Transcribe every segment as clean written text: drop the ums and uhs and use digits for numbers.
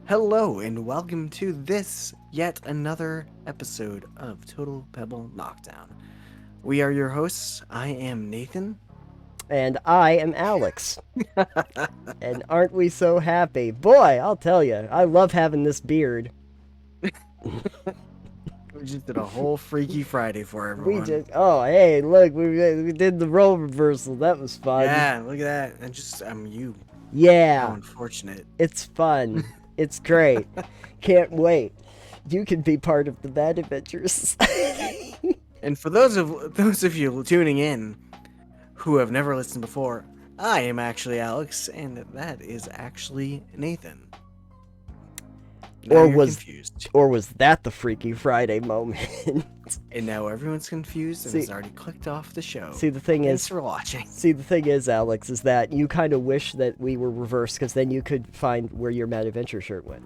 Hello and welcome to this yet another episode of Total Pebble Knockdown. We are your hosts. I am Nathan. And I am Alex. And aren't we so happy? Boy, I'll tell you, I love having this beard. We just did a whole Freaky Friday for We everyone. just, oh, hey, look, we did the role reversal. That was fun. Yeah, look at that. And just, you. How Yeah, unfortunate. it's fun. It's great. Can't wait. You can be part of the Bad Adventures. And for those of you tuning in who have never listened before, I am actually Alex, and that is actually Nathan. Now you're confused. Or was that the Freaky Friday moment? And now everyone's confused and has already clicked off the show. See, the thing Thanks is, for watching. See, the thing is, Alex, is that you kind of wish that we were reversed, because then you could find where your Mad Adventure shirt went.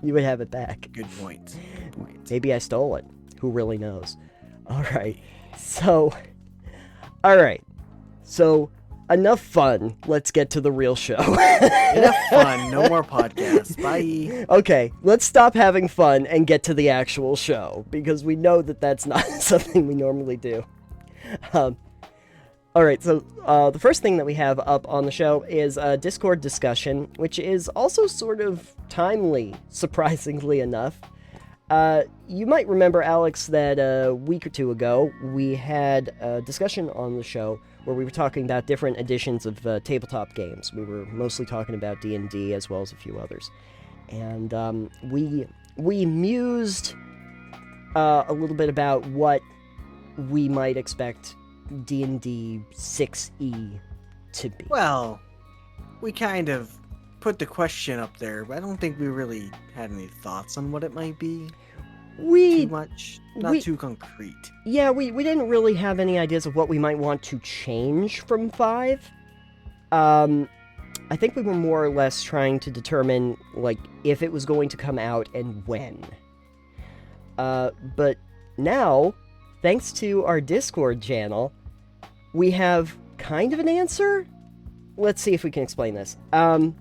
You would have it back. Good point. Good point. Maybe I stole it. Who really knows? All right. So, enough fun. Let's get to the real show. Enough fun. No more podcasts. Bye. Okay, let's stop having fun and get to the actual show, because we know that that's not something we normally do. Alright, so the first thing that we have up on the show is a Discord discussion, which is also sort of timely, surprisingly enough. You might remember, Alex, that a week or two ago, we had a discussion on the show where we were talking about different editions of tabletop games. We were mostly talking about D&D as well as a few others. And we mused a little bit about what we might expect D&D 6e to be. Well, we kind of put the question up there, but I don't think we really had any thoughts on what it might be. Too much, not too concrete. Yeah, we didn't really have any ideas of what we might want to change from 5. I think we were more or less trying to determine, like, if it was going to come out and when. But now, thanks to our Discord channel, we have kind of an answer? Let's see if we can explain this.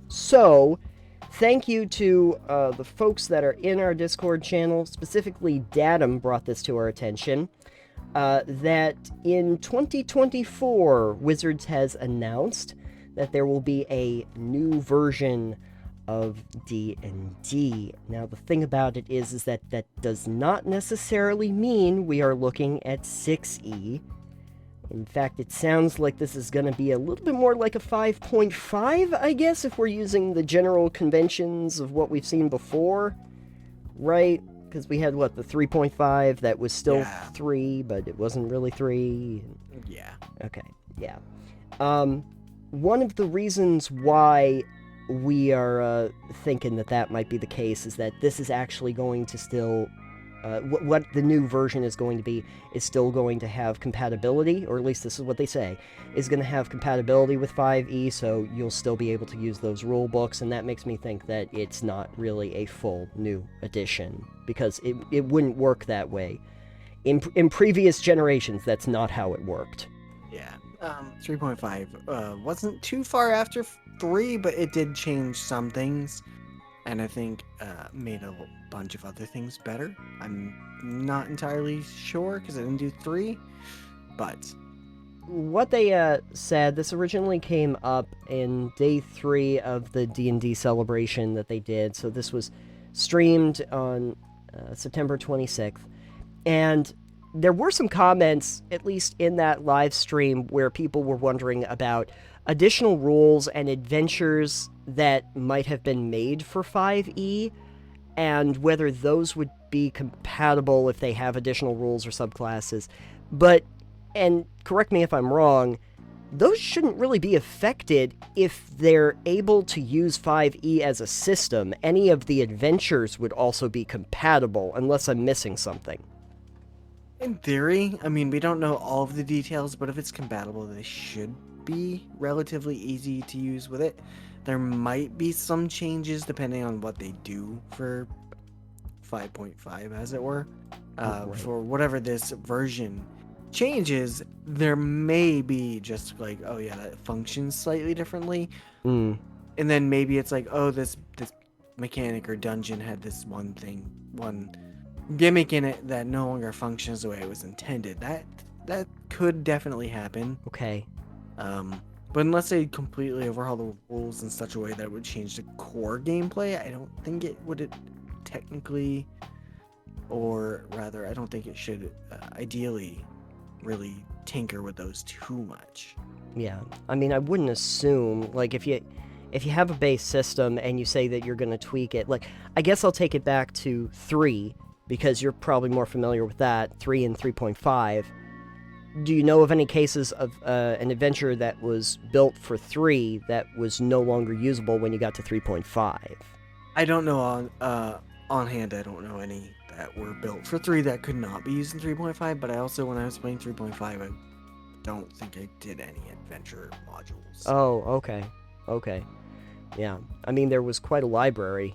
So, thank you to the folks that are in our Discord channel. Specifically, Datum brought this to our attention. That in 2024, Wizards has announced that there will be a new version of D&D. Now, the thing about it is that that does not necessarily mean we are looking at 6e. In fact, it sounds like this is going to be a little bit more like a 5.5, I guess, if we're using the general conventions of what we've seen before, right? Because we had, the 3.5 that was still 3, but it wasn't really 3. Yeah. Okay, yeah. One of the reasons why we are thinking that might be the case is that this is actually going to still... what the new version is going to be is still going to have compatibility, or at least this is what they say, is going to have compatibility with 5e, so you'll still be able to use those rule books, and that makes me think that it's not really a full new edition, because it wouldn't work that way. In previous generations, that's not how it worked. Yeah. 3.5 wasn't too far after 3, but it did change some things. And I think made a bunch of other things better. I'm not entirely sure because I didn't do 3, but... What they said, this originally came up in day 3 of the D&D celebration that they did. So this was streamed on September 26th. And there were some comments, at least in that live stream, where people were wondering about additional rules and adventures that might have been made for 5e, and whether those would be compatible if they have additional rules or subclasses. But, and correct me if I'm wrong, those shouldn't really be affected if they're able to use 5e as a system. Any of the adventures would also be compatible, unless I'm missing something. In theory, I mean, we don't know all of the details, but if it's compatible, they should be relatively easy to use with it. There might be some changes depending on what they do for 5.5, as it were. Right. For whatever this version changes, there may be just like, oh yeah, that functions slightly differently. And then maybe it's like, oh, this mechanic or dungeon had this one gimmick in it that no longer functions the way it was intended. That could definitely happen. Okay. But unless they completely overhaul the rules in such a way that it would change the core gameplay, I don't think it would technically, or rather, I don't think it should ideally really tinker with those too much. Yeah. I mean, I wouldn't assume, like, if you have a base system and you say that you're going to tweak it, like, I guess I'll take it back to 3, because you're probably more familiar with that, 3 and 3.5. Do you know of any cases of an adventure that was built for 3 that was no longer usable when you got to 3.5? I don't know on hand. I don't know any that were built for 3 that could not be used in 3.5. But I also, when I was playing 3.5, I don't think I did any adventure modules. Oh, okay. Okay. Yeah. I mean, there was quite a library,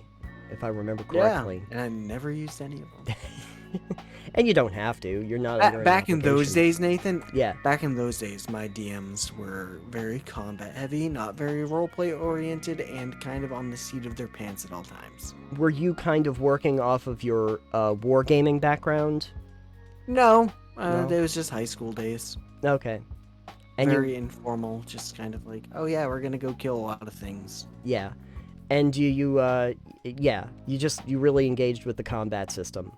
if I remember correctly. Yeah, and I never used any of them. And you don't have to. You're not under any back in those obligation. days, Nathan. Yeah. Back in those days, my DMs were very combat heavy, not very roleplay oriented, and kind of on the seat of their pants at all times. Were you kind of working off of your wargaming background? No, No? it was just high school days. Okay. And Very informal, just kind of like, oh yeah, we're gonna go kill a lot of things. Yeah. And you really engaged with the combat system.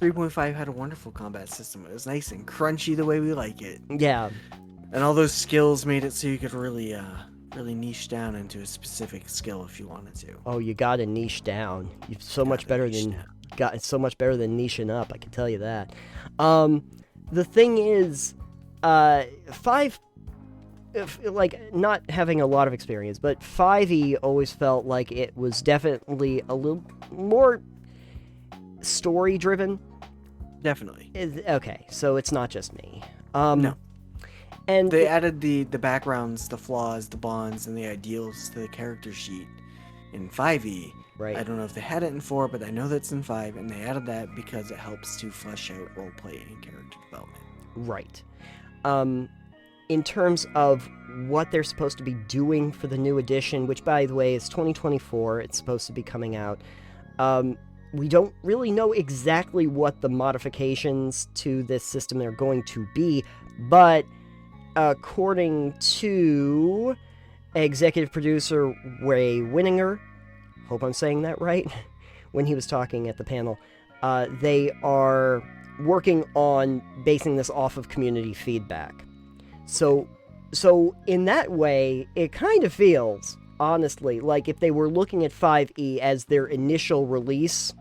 3.5 had a wonderful combat system. It was nice and crunchy the way we like it. Yeah. And all those skills made it so you could really niche down into a specific skill if you wanted to. Oh, you got to niche down. You're so much better than niching up, I can tell you that. The thing is, 5, like, not having a lot of experience, but 5e always felt like it was definitely a little more story driven. Definitely. Okay, so it's not just me. No. And They added the backgrounds, the flaws, the bonds, and the ideals to the character sheet in 5e. right. I don't know if they had it in 4, but I know that's in 5, and they added that because it helps to flesh out roleplay and character development. Right. In terms of what they're supposed to be doing for the new edition, which, by the way, is 2024, it's supposed to be coming out, we don't really know exactly what the modifications to this system are going to be, but according to executive producer Ray Winninger, hope I'm saying that right, when he was talking at the panel, they are working on basing this off of community feedback. So in that way, it kind of feels, honestly, like if they were looking at 5e as their initial release,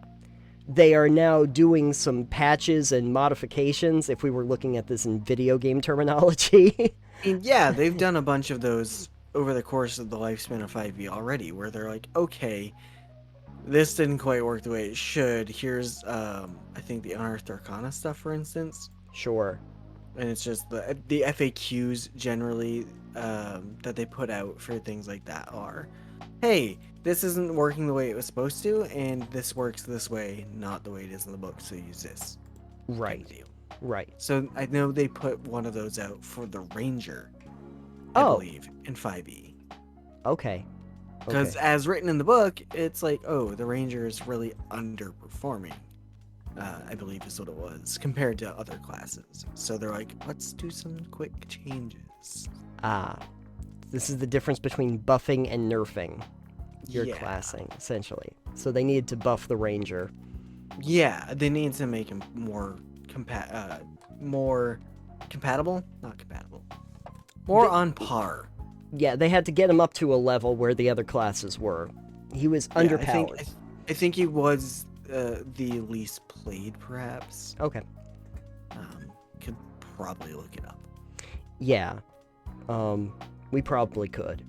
they are now doing some patches and modifications, if we were looking at this in video game terminology. And yeah, they've done a bunch of those over the course of the lifespan of 5e already, where they're like, okay, this didn't quite work the way it should. Here's, I think, the Unearthed Arcana stuff, for instance. Sure. And it's just the FAQs generally that they put out for things like that are, hey, this isn't working the way it was supposed to, and this works this way, not the way it is in the book, so use this. Right. Kind of deal. Right. So I know they put one of those out for the Ranger, I believe, in 5e. Okay. Because as written in the book, it's like, oh, the Ranger is really underperforming, I believe is what it was, compared to other classes. So they're like, let's do some quick changes. This is the difference between buffing and nerfing your classing, essentially. So they needed to buff the Ranger. Yeah, they need to make him more compatible? Not compatible. More on par. Yeah, they had to get him up to a level where the other classes were. He was underpowered. I think he was the least played, perhaps. Okay. Could probably look it up. Yeah. We probably could.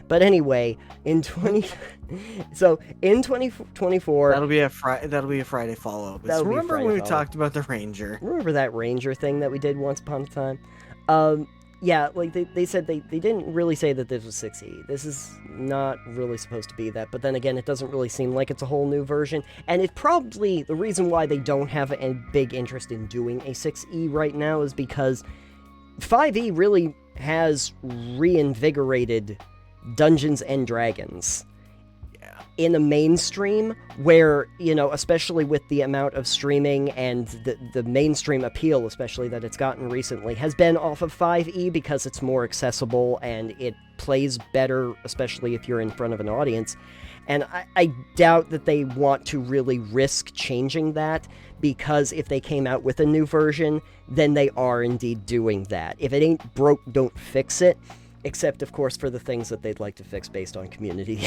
But anyway, in 2024, That'll be a Friday follow-up. Remember when we talked about the Ranger? Remember that Ranger thing that we did once upon a time? Yeah, like they said they didn't really say that this was 6e. This is not really supposed to be that, but then again, it doesn't really seem like it's a whole new version, and it probably, the reason why they don't have a big interest in doing a 6e right now is because 5e really has reinvigorated Dungeons and Dragons. Yeah. in the mainstream where, especially with the amount of streaming and the mainstream appeal, especially that it's gotten recently, has been off of 5e because it's more accessible and it plays better, especially if you're in front of an audience. And I doubt that they want to really risk changing that, because if they came out with a new version, then they are indeed doing that. If it ain't broke, don't fix it. Except, of course, for the things that they'd like to fix based on community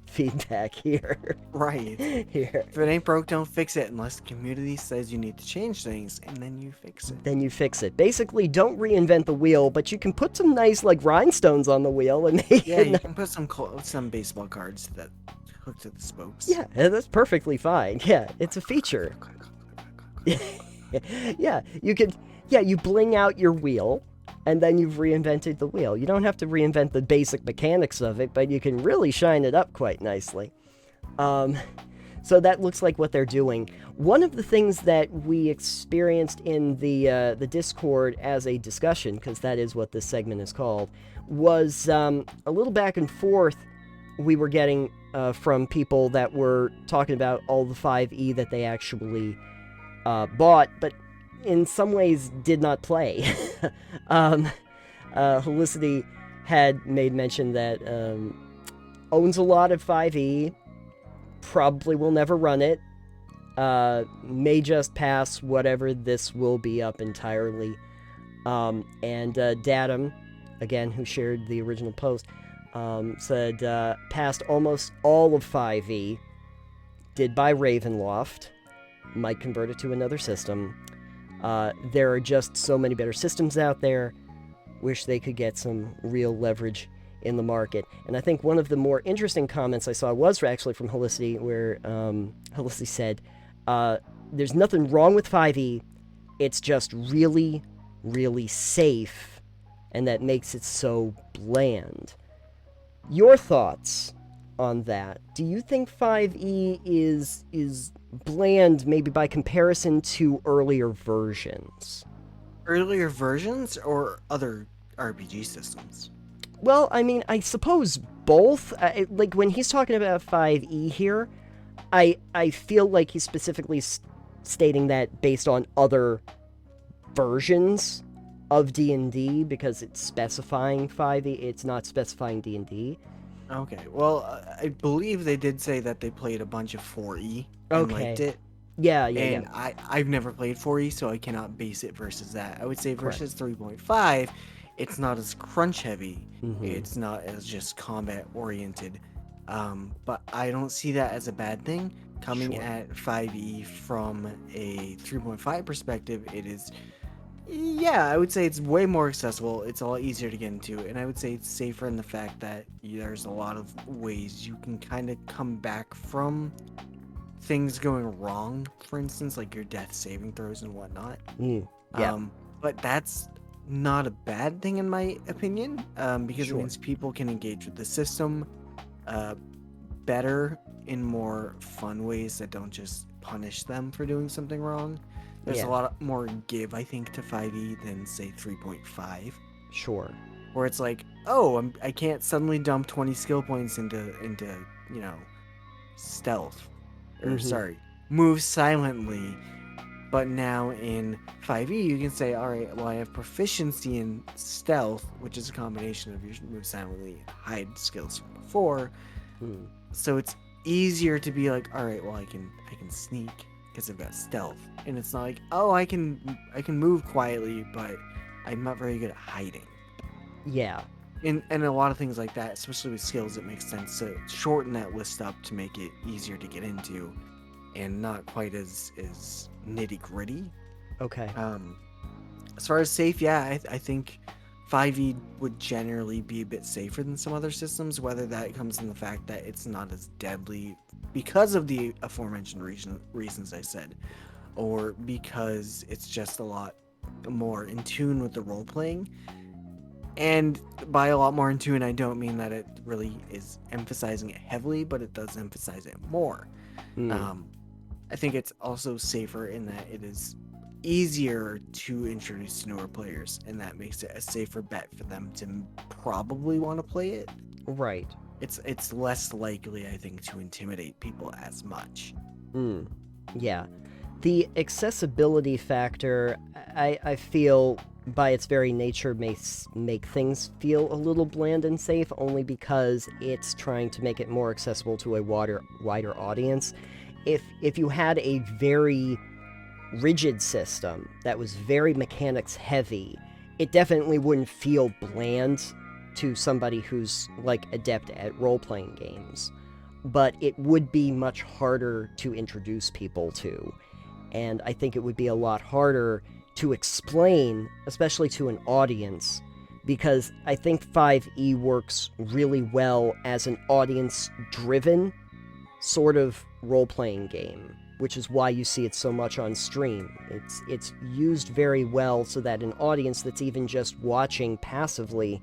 feedback here. Right. Here. If it ain't broke, don't fix it unless the community says you need to change things, and then you fix it. Then you fix it. Basically, don't reinvent the wheel, but you can put some nice, like, rhinestones on the wheel and make Yeah, it you can put some baseball cards that hook to the spokes. Yeah, that's perfectly fine. Yeah, it's a feature. Yeah, you bling out your wheel, and then you've reinvented the wheel. You don't have to reinvent the basic mechanics of it, but you can really shine it up quite nicely. So that looks like what they're doing. One of the things that we experienced in the Discord as a discussion, because that is what this segment is called, was a little back and forth we were getting from people that were talking about all the 5e that they actually bought, but in some ways did not play. Helicity had made mention that owns a lot of 5e, probably will never run it, may just pass whatever this will be up entirely. And Datum, again, who shared the original post, said passed almost all of 5e, did buy Ravenloft, might convert it to another system. There are just so many better systems out there. Wish they could get some real leverage in the market. And I think one of the more interesting comments I saw was actually from Helicity, where Helicity said, there's nothing wrong with 5e, it's just really, really safe, and that makes it so bland. Your thoughts on that? Do you think 5e is bland, maybe by comparison to earlier versions? Earlier versions or other RPG systems? Well, I mean, I suppose both. Like, when he's talking about 5e here, I feel like he's specifically stating that based on other versions of D&D, because it's specifying 5e, it's not specifying D&D. Okay, well, I believe they did say that they played a bunch of 4e and liked it. Yeah. I've never played 4e, so I cannot base it versus that. I would say versus 3.5, it's not as crunch heavy. Mm-hmm. It's not as just combat oriented. But I don't see that as a bad thing. Coming at 5e from a 3.5 perspective, it is, yeah, I would say it's way more accessible. It's a lot easier to get into, and I would say it's safer in the fact that there's a lot of ways you can kind of come back from things going wrong, for instance, like your death saving throws and whatnot. But that's not a bad thing in my opinion, because it means people can engage with the system better in more fun ways that don't just punish them for doing something wrong. There's a lot more give, I think, to 5e than, say, 3.5. Sure. Where it's like, oh, I can't suddenly dump 20 skill points into stealth. Or, move silently. But now in 5e, you can say, alright, well, I have proficiency in stealth, which is a combination of your move silently and hide skills from before. So it's easier to be like, alright, well, I can sneak because I've got stealth. And it's not like, oh, I can move quietly, but I'm not very good at hiding. Yeah. And a lot of things like that, especially with skills, it makes sense to shorten that list up to make it easier to get into and not quite as nitty gritty. Okay. As far as safe, yeah, I think 5e would generally be a bit safer than some other systems, whether that comes in the fact that it's not as deadly because of the aforementioned reasons I said, or because it's just a lot more in tune with the role playing. And by a lot more in tune, I don't mean that it really is emphasizing it heavily, but it does emphasize it more. I think it's also safer in that it is easier to introduce to newer players, and that makes it a safer bet for them to probably want to play it. Right. it's less likely, I think, to intimidate people as much. Yeah. The accessibility factor, I feel, by its very nature, may make things feel a little bland and safe, only because it's trying to make it more accessible to a wider audience. If you had a very rigid system that was very mechanics heavy, it definitely wouldn't feel bland to somebody who's, like, adept at role-playing games. But it would be much harder to introduce people to. And I think it would be a lot harder to explain, especially to an audience, because I think 5e works really well as an audience-driven sort of role-playing game, which is why you see it so much on stream. It's used very well so that an audience that's even just watching passively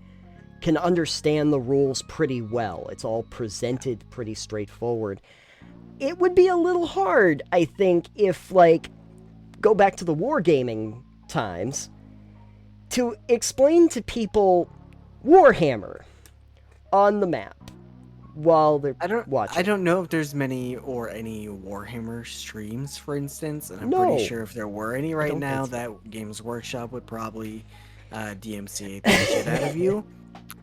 can understand the rules pretty well. It's all presented pretty straightforward. It would be a little hard, I think, if, like, go back to the wargaming times, to explain to people Warhammer on the map while they're watching. I don't know if there's many or any Warhammer streams, for instance, and I'm No. pretty sure if there were any right now, think so. that Games Workshop would probably DMCA the shit out of you.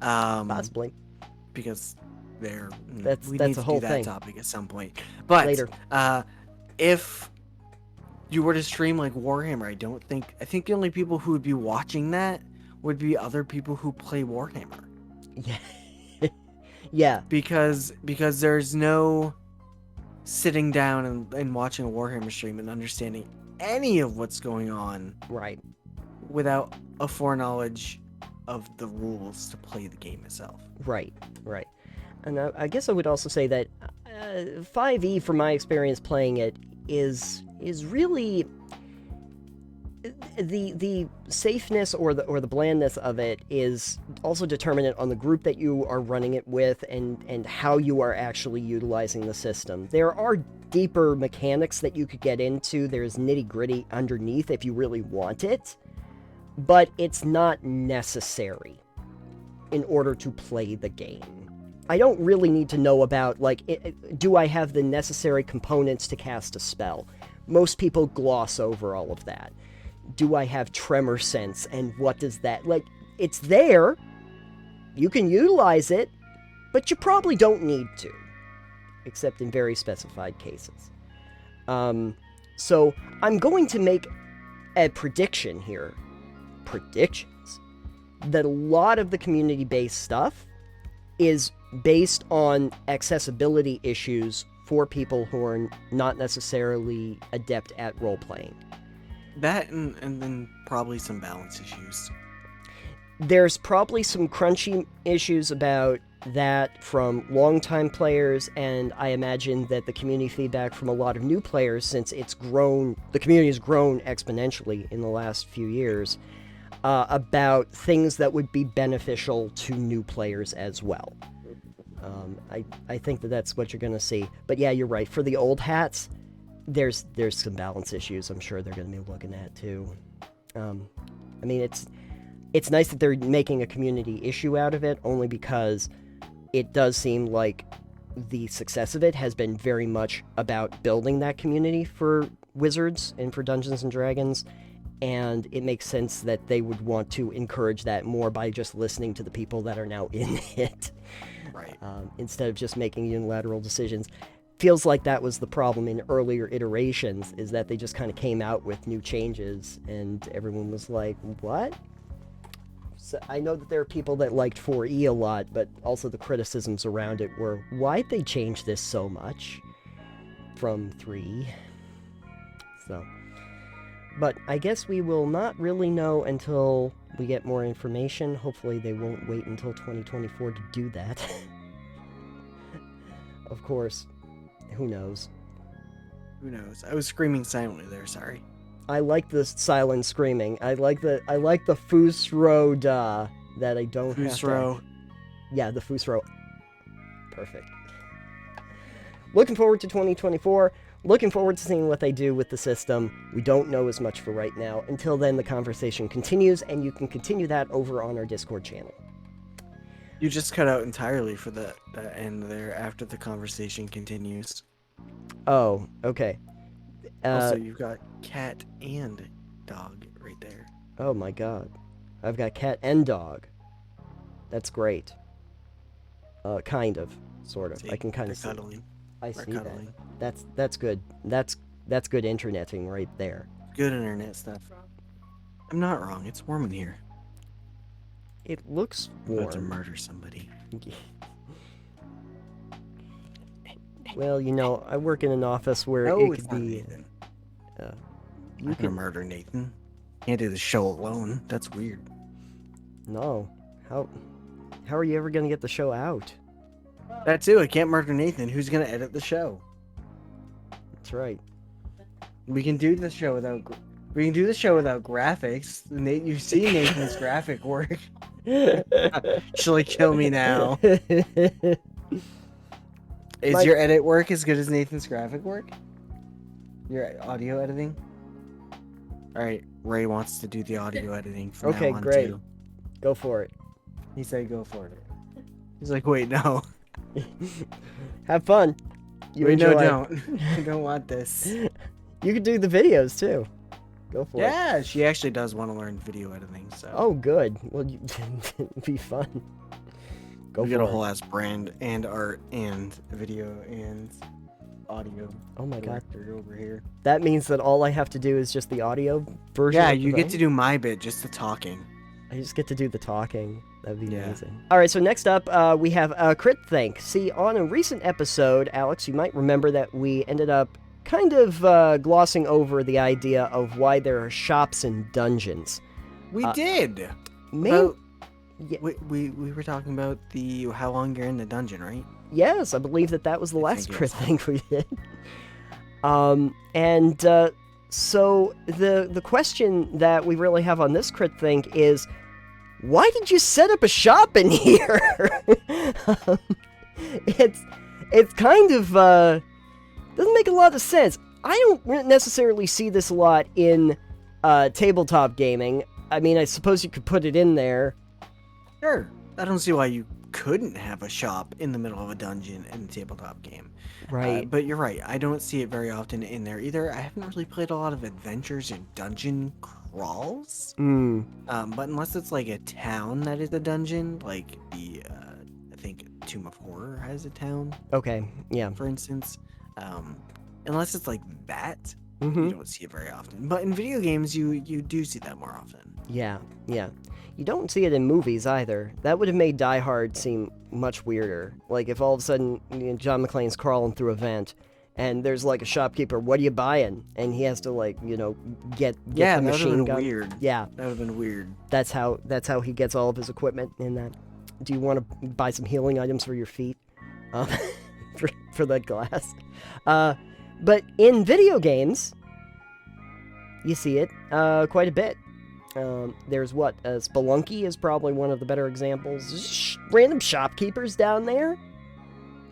Possibly. Because we That's need a to whole do that thing. topic at some point. But Later. If you were to stream like Warhammer, I think the only people who would be watching that would be other people who play Warhammer. Yeah. Yeah. Because there's no sitting down and watching a Warhammer stream and understanding any of what's going on Right. without a foreknowledge of the rules to play the game itself. Right. And I guess I would also say that 5e, from my experience playing it, is really the safeness or the blandness of it is also determinant on the group that you are running it with and how you are actually utilizing the system. There are deeper mechanics that you could get into. There's nitty-gritty underneath if you really want it, but it's not necessary in order to play the game. I don't really need to know about, like, do I have the necessary components to cast a spell? Most people gloss over all of that. Do I have tremor sense, and what does that... Like, it's there, you can utilize it, but you probably don't need to, except in very specified cases. So, I'm going to make a prediction here. Predictions. That a lot of the community-based stuff is based on accessibility issues for people who are not necessarily adept at role-playing. That and then probably some balance issues. There's probably some crunchy issues about that from longtime players, and I imagine that the community feedback from a lot of new players, since the community has grown exponentially in the last few years, about things that would be beneficial to new players as well. I think that that's what you're going to see. But yeah, you're right. For the old hats, there's some balance issues I'm sure they're going to be looking at too. I mean, it's nice that they're making a community issue out of it, only because it does seem like the success of it has been very much about building that community for Wizards and for Dungeons & Dragons, and it makes sense that they would want to encourage that more by just listening to the people that are now in it. Right. Instead of just making unilateral decisions. Feels like that was the problem in earlier iterations, is that they just kind of came out with new changes, and everyone was like, what? So I know that there are people that liked 4E a lot, but also the criticisms around it were, why'd they change this so much from 3? So, but I guess we will not really know until we get more information. Hopefully they won't wait until 2024 to do that. Of course, who knows? Who knows? I was screaming silently there, sorry. I like the silent screaming. I like the Fusro da that I don't have to... Fusro. Yeah, the Fusro. Perfect. Looking forward to 2024. Looking forward to seeing what they do with the system. We don't know as much for right now. Until then, the conversation continues, and you can continue that over on our Discord channel. You just cut out entirely for that end there after the conversation continues. Oh, okay. Also, you've got cat and dog right there. Oh my god. I've got cat and dog. That's great. Kind of, sort of. See, I can kind they're of see. cuddling. I They're see cuddling. that. That's good. That's good interneting right there. Good internet stuff. I'm not wrong. It's warm in here. It looks I'm about to warm. murder somebody. Well, you know, I work in an office where No, it it's could not be. Nathan. You I'm gonna can murder Nathan. Can't do the show alone. That's weird. no. How are you ever gonna get the show out? That too. I can't murder Nathan. Who's gonna edit the show? That's right. We can do the show without. We can do the show without graphics. Nate, you see Nathan's graphic work. Actually, kill me now. Is your edit work as good as Nathan's graphic work? Your audio editing? Alright, Ray wants to do the audio editing from Okay, now on great. too. Go for it. He said go for it. He's like, wait, no. Have fun. You Wait, no, enjoy. don't. I don't want this. You could do the videos too. Go for it. Yeah, she actually does want to learn video editing, so. Oh, good. Well, it'd be fun. Go we for got a it. whole ass brand and art and video and audio. Oh my god. director over here. That means that all I have to do is just the audio version. Yeah, of the you get thing? to do my bit, just the talking. I just get to do the talking. That'd be Yeah. amazing. All right, so next up, we have Crit Think. See, on a recent episode, Alex, you might remember that we ended up kind of glossing over the idea of why there are shops and dungeons. We did. Main- About, Yeah. we were talking about the how long you're in the dungeon, right? Yes, I believe that was the I last think Crit it's- Think we did. So the question that we really have on this Crit Think is, why did you set up a shop in here? It's kind of doesn't make a lot of sense. I don't necessarily see this a lot in tabletop gaming. I mean, I suppose you could put it in there. Sure. I don't see why you couldn't have a shop in the middle of a dungeon in a tabletop game. Right. But you're right. I don't see it very often in there either. I haven't really played a lot of adventures or dungeon crawls. But unless it's like a town that is a dungeon, like the I think Tomb of Horror has a town, Okay. Yeah. for instance. Unless it's like that, Mm-hmm. you don't see it very often. But in video games, you do see that more often. Yeah. Yeah. You don't see it in movies either. That would have made Die Hard seem much weirder. Like if all of a sudden John McClane's crawling through a vent, and there's like a shopkeeper. What are you buying? And he has to like get Yeah, the that would have machine been gun. weird. Yeah. That would have been weird. That's how he gets all of his equipment in that. Do you want to buy some healing items for your feet? For that glass. But in video games, you see it quite a bit. There's Spelunky is probably one of the better examples. Random shopkeepers down there.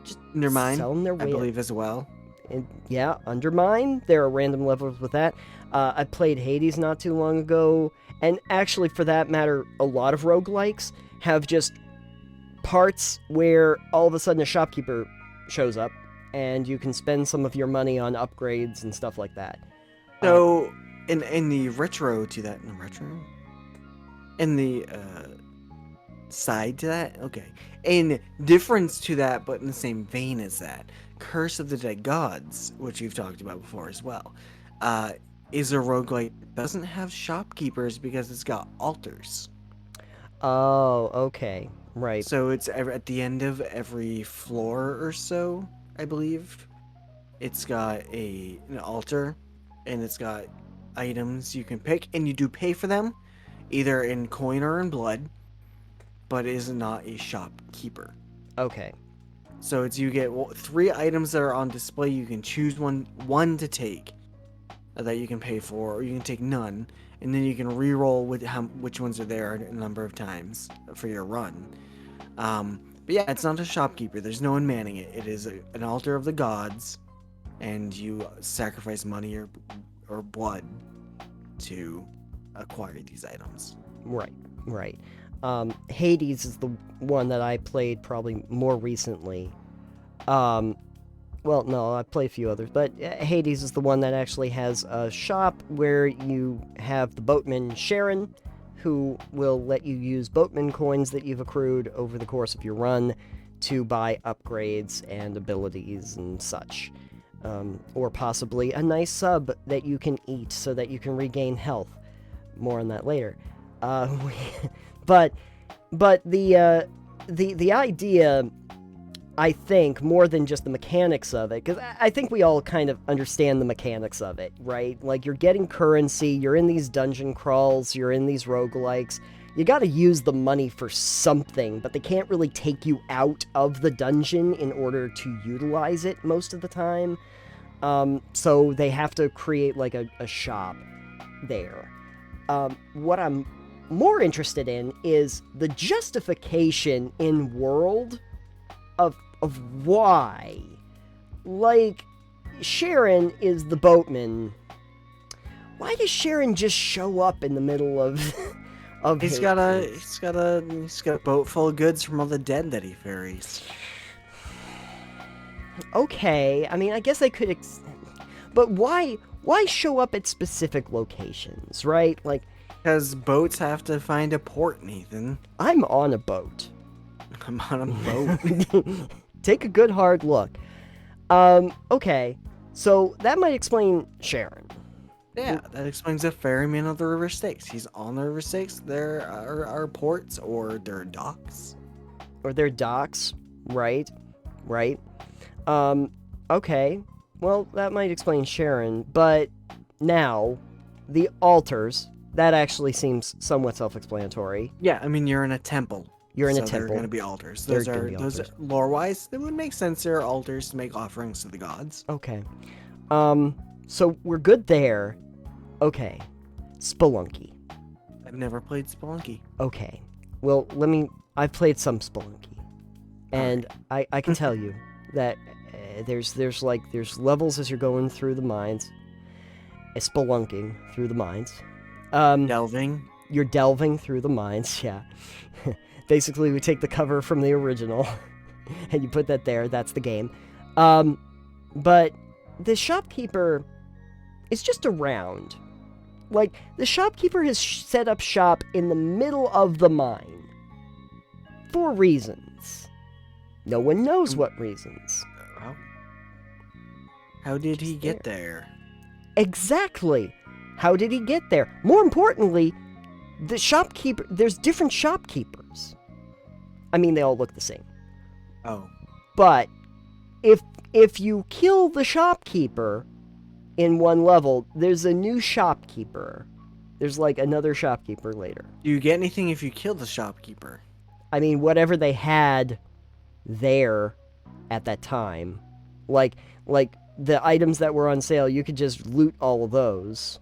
Just Undermine, selling their I way. believe, as well. And yeah, Undermine. There are random levels with that. I played Hades not too long ago, and actually, for that matter, a lot of roguelikes have just parts where all of a sudden a shopkeeper shows up, and you can spend some of your money on upgrades and stuff like that. So, in the retro to that, in the side to that, okay, in difference to that, but in the same vein as that, Curse of the Dead Gods, which we've talked about before as well, is a roguelike that doesn't have shopkeepers because it's got altars. Oh, okay, right. So it's at the end of every floor or so, I believe. It's got an altar, and it's got items you can pick, and you do pay for them, either in coin or in blood, but it is not a shopkeeper. Okay. So it's you get 3 items that are on display. You can choose one to take that you can pay for, or you can take none, and then you can re-roll with which ones are there a number of times for your run. But yeah, it's not a shopkeeper. There's no one manning it. It is an altar of the gods, and you sacrifice money or blood to acquire these items. Right, right. Hades is the one that I played probably more recently. Well, no, I play a few others, but Hades is the one that actually has a shop where you have the boatman Sharon, who will let you use boatman coins that you've accrued over the course of your run to buy upgrades and abilities and such. Or possibly a nice sub that you can eat so that you can regain health. More on that later. But the idea, I think, more than just the mechanics of it, because I think we all kind of understand the mechanics of it, right? Like, you're getting currency, you're in these dungeon crawls, you're in these roguelikes, you gotta use the money for something, but they can't really take you out of the dungeon in order to utilize it most of the time. So they have to create, like, a shop there. What I'm more interested in is the justification in world of why. Like, Sharon is the boatman. Why does Sharon just show up in the middle of He's got a boat full of goods from all the dead that he ferries. Okay, I mean, I guess I could but why show up at specific locations, right? Like, because boats have to find a port, Nathan. I'm on a boat. I'm on a boat. Take a good hard look. Okay, so that might explain Sharon. Yeah, that explains the ferryman of the River Styx. He's on the River Styx. There are ports, or there are docks. Or they're docks, right? Right. Okay. Well, that might explain Sharon, but now, the altars, that actually seems somewhat self-explanatory. Yeah, I mean, you're in a temple. You're in a So temple. They're going to be altars. They're Those gonna are be those altars. lore-wise, it would make sense. There are altars to make offerings to the gods. Okay. So we're good there. Okay. Spelunky. I've never played Spelunky. Okay. Well, I've played some Spelunky. And I can tell you that there's levels as you're going through the mines. Spelunking through the mines. Delving. You're delving through the mines, yeah. Basically, we take the cover from the original, and you put that there, that's the game. But the shopkeeper is just around. Like, the shopkeeper has set up shop in the middle of the mine. For reasons. No one knows what reasons. How did he get there? Exactly. How did he get there? More importantly, the shopkeeper, there's different shopkeepers. I mean, they all look the same. Oh. But if you kill the shopkeeper in one level, there's a new shopkeeper. There's like another shopkeeper later. Do you get anything if you kill the shopkeeper? I mean, whatever they had there at that time. Like the items that were on sale, you could just loot all of those.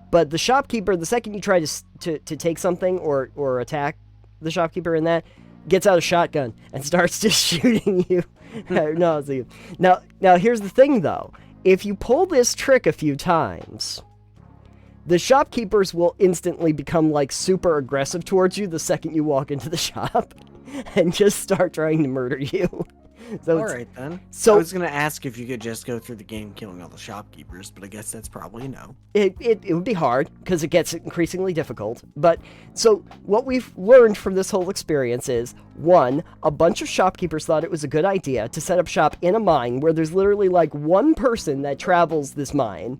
But the shopkeeper, the second you try to take something or attack the shopkeeper in that, gets out a shotgun and starts just shooting you. No, it's you. Now here's the thing though. If you pull this trick a few times, the shopkeepers will instantly become like super aggressive towards you the second you walk into the shop and just start trying to murder you. So Alright then. So I was going to ask if you could just go through the game killing all the shopkeepers, but I guess that's probably no. It would be hard, because it gets increasingly difficult. But, so, what we've learned from this whole experience is, one, a bunch of shopkeepers thought it was a good idea to set up shop in a mine where there's literally like one person that travels this mine.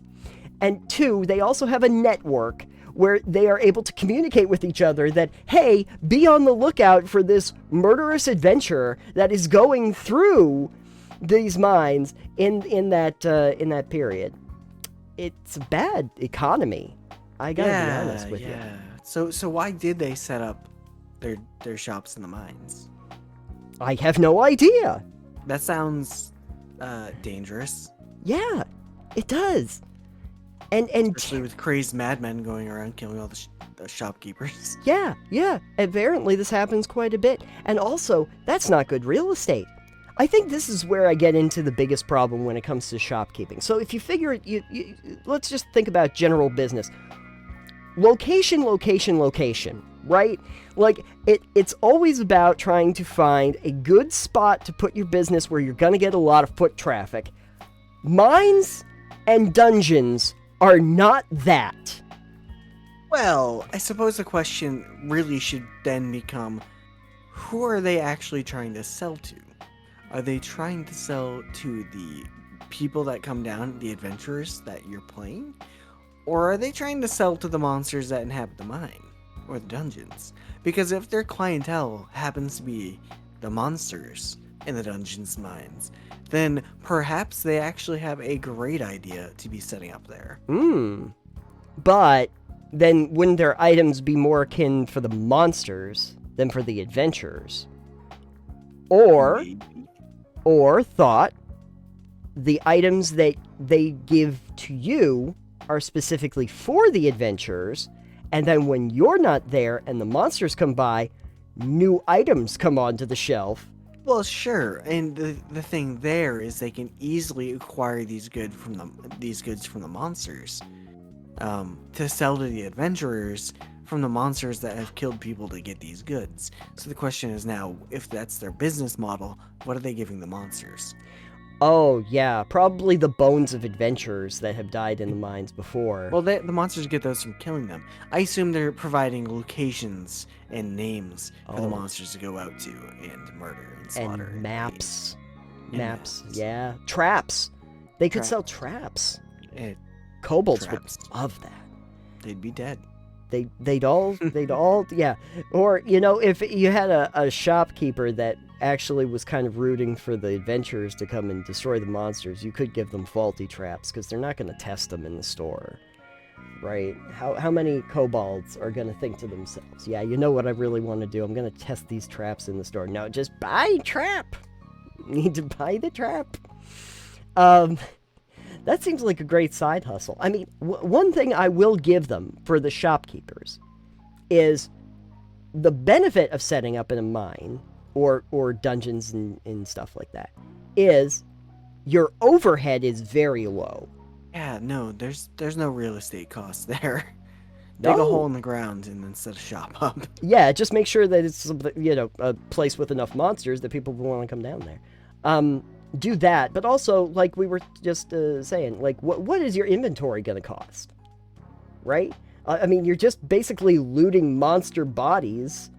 And two, they also have a network where they are able to communicate with each other that, hey, be on the lookout for this murderous adventure that is going through these mines in that period. It's a bad economy. I gotta be honest with you. So why did they set up their shops in the mines? I have no idea. That sounds dangerous. Yeah, it does. And Especially with crazed madmen going around killing all the shopkeepers. Yeah. Apparently this happens quite a bit. And also, that's not good real estate. I think this is where I get into the biggest problem when it comes to shopkeeping. So if you figure, let's just think about general business. Location, right? Like, it's always about trying to find a good spot to put your business where you're going to get a lot of foot traffic. Mines and dungeons are not that. Well, I suppose the question really should then become, who are they actually trying to sell to? Are they trying to sell to the people that come down, the adventurers that you're playing? Or are they trying to sell to the monsters that inhabit the mine or the dungeons? Because if their clientele happens to be the monsters in the dungeons mines, then perhaps they actually have a great idea to be setting up there. But then wouldn't their items be more akin for the monsters than for the adventurers? Or thought the items that they give to you are specifically for the adventurers, and then when you're not there and the monsters come by, new items come onto the shelf. Well, sure, and the thing there is they can easily acquire these goods from the monsters, to sell to the adventurers from the monsters that have killed people to get these goods. So the question is now, if that's their business model, what are they giving the monsters? Oh, yeah, probably the bones of adventurers that have died in the mines before. Well, the monsters get those from killing them. I assume they're providing locations and names for the monsters to go out to and murder and slaughter. And maps. And Maps, yeah. Traps. They could sell traps. Kobolds would love that. They'd be dead. They'd all, yeah. Or, if you had a shopkeeper that actually was kind of rooting for the adventurers to come and destroy the monsters, you could give them faulty traps, because they're not going to test them in the store, right? How many kobolds are going to think to themselves, yeah, you know what I really want to do? I'm going to test these traps in the store. No, just buy trap. You need to buy the trap. That seems like a great side hustle. I mean, one thing I will give them for the shopkeepers is the benefit of setting up in a mine or dungeons and stuff like that is your overhead is very low. Yeah, no, there's no real estate costs there. Dig a hole in the ground and then set a shop up. Yeah, just make sure that it's a place with enough monsters that people will want to come down there. Do that, but also, like we were just saying, like, what is your inventory going to cost? Right? I mean, you're just basically looting monster bodies,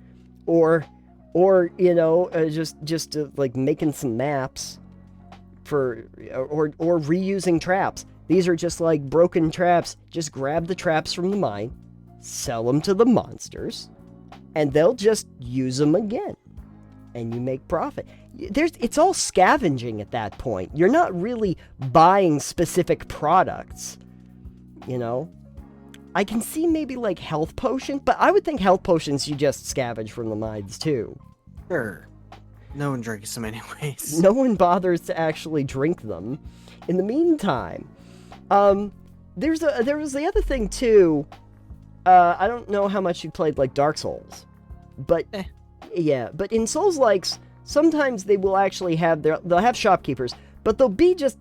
or just like making some maps or reusing traps. These are just like broken traps. Just grab the traps from the mine, sell them to the monsters, and they'll just use them again, and you make profit. It's all scavenging at that point. You're not really buying specific products, I can see maybe like health potions, but I would think health potions you just scavenge from the mines too. Sure. No one drinks them anyways. No one bothers to actually drink them. In the meantime, there was the other thing too. I don't know how much you played like Dark Souls, but yeah, but in Souls-likes, sometimes they will actually have they'll have shopkeepers, but they'll be just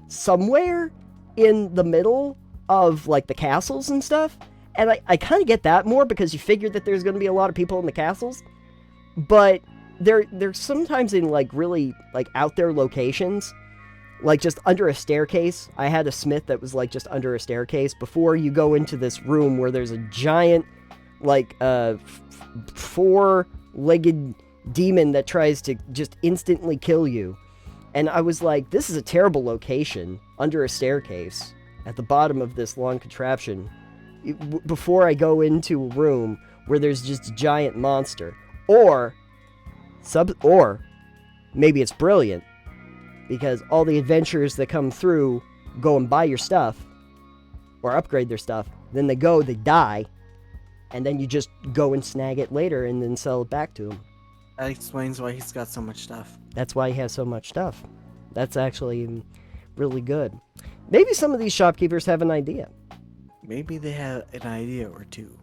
somewhere in the middle of like the castles and stuff. And I kind of get that more because you figure that there's going to be a lot of people in the castles, but they're sometimes in like really like out there locations, like just under a staircase. I had a smith that was like just under a staircase before you go into this room where there's a giant like four-legged demon that tries to just instantly kill you. And I was like, this is a terrible location under a staircase at the bottom of this long contraption before I go into a room where there's just a giant monster. Or maybe it's brilliant because all the adventurers that come through go and buy your stuff or upgrade their stuff, then they die, and then you just go and snag it later and then sell it back to them. That explains why he's got so much stuff. That's why he has so much stuff. That's actually really good. Maybe some of these shopkeepers have an idea. Maybe they have an idea or two.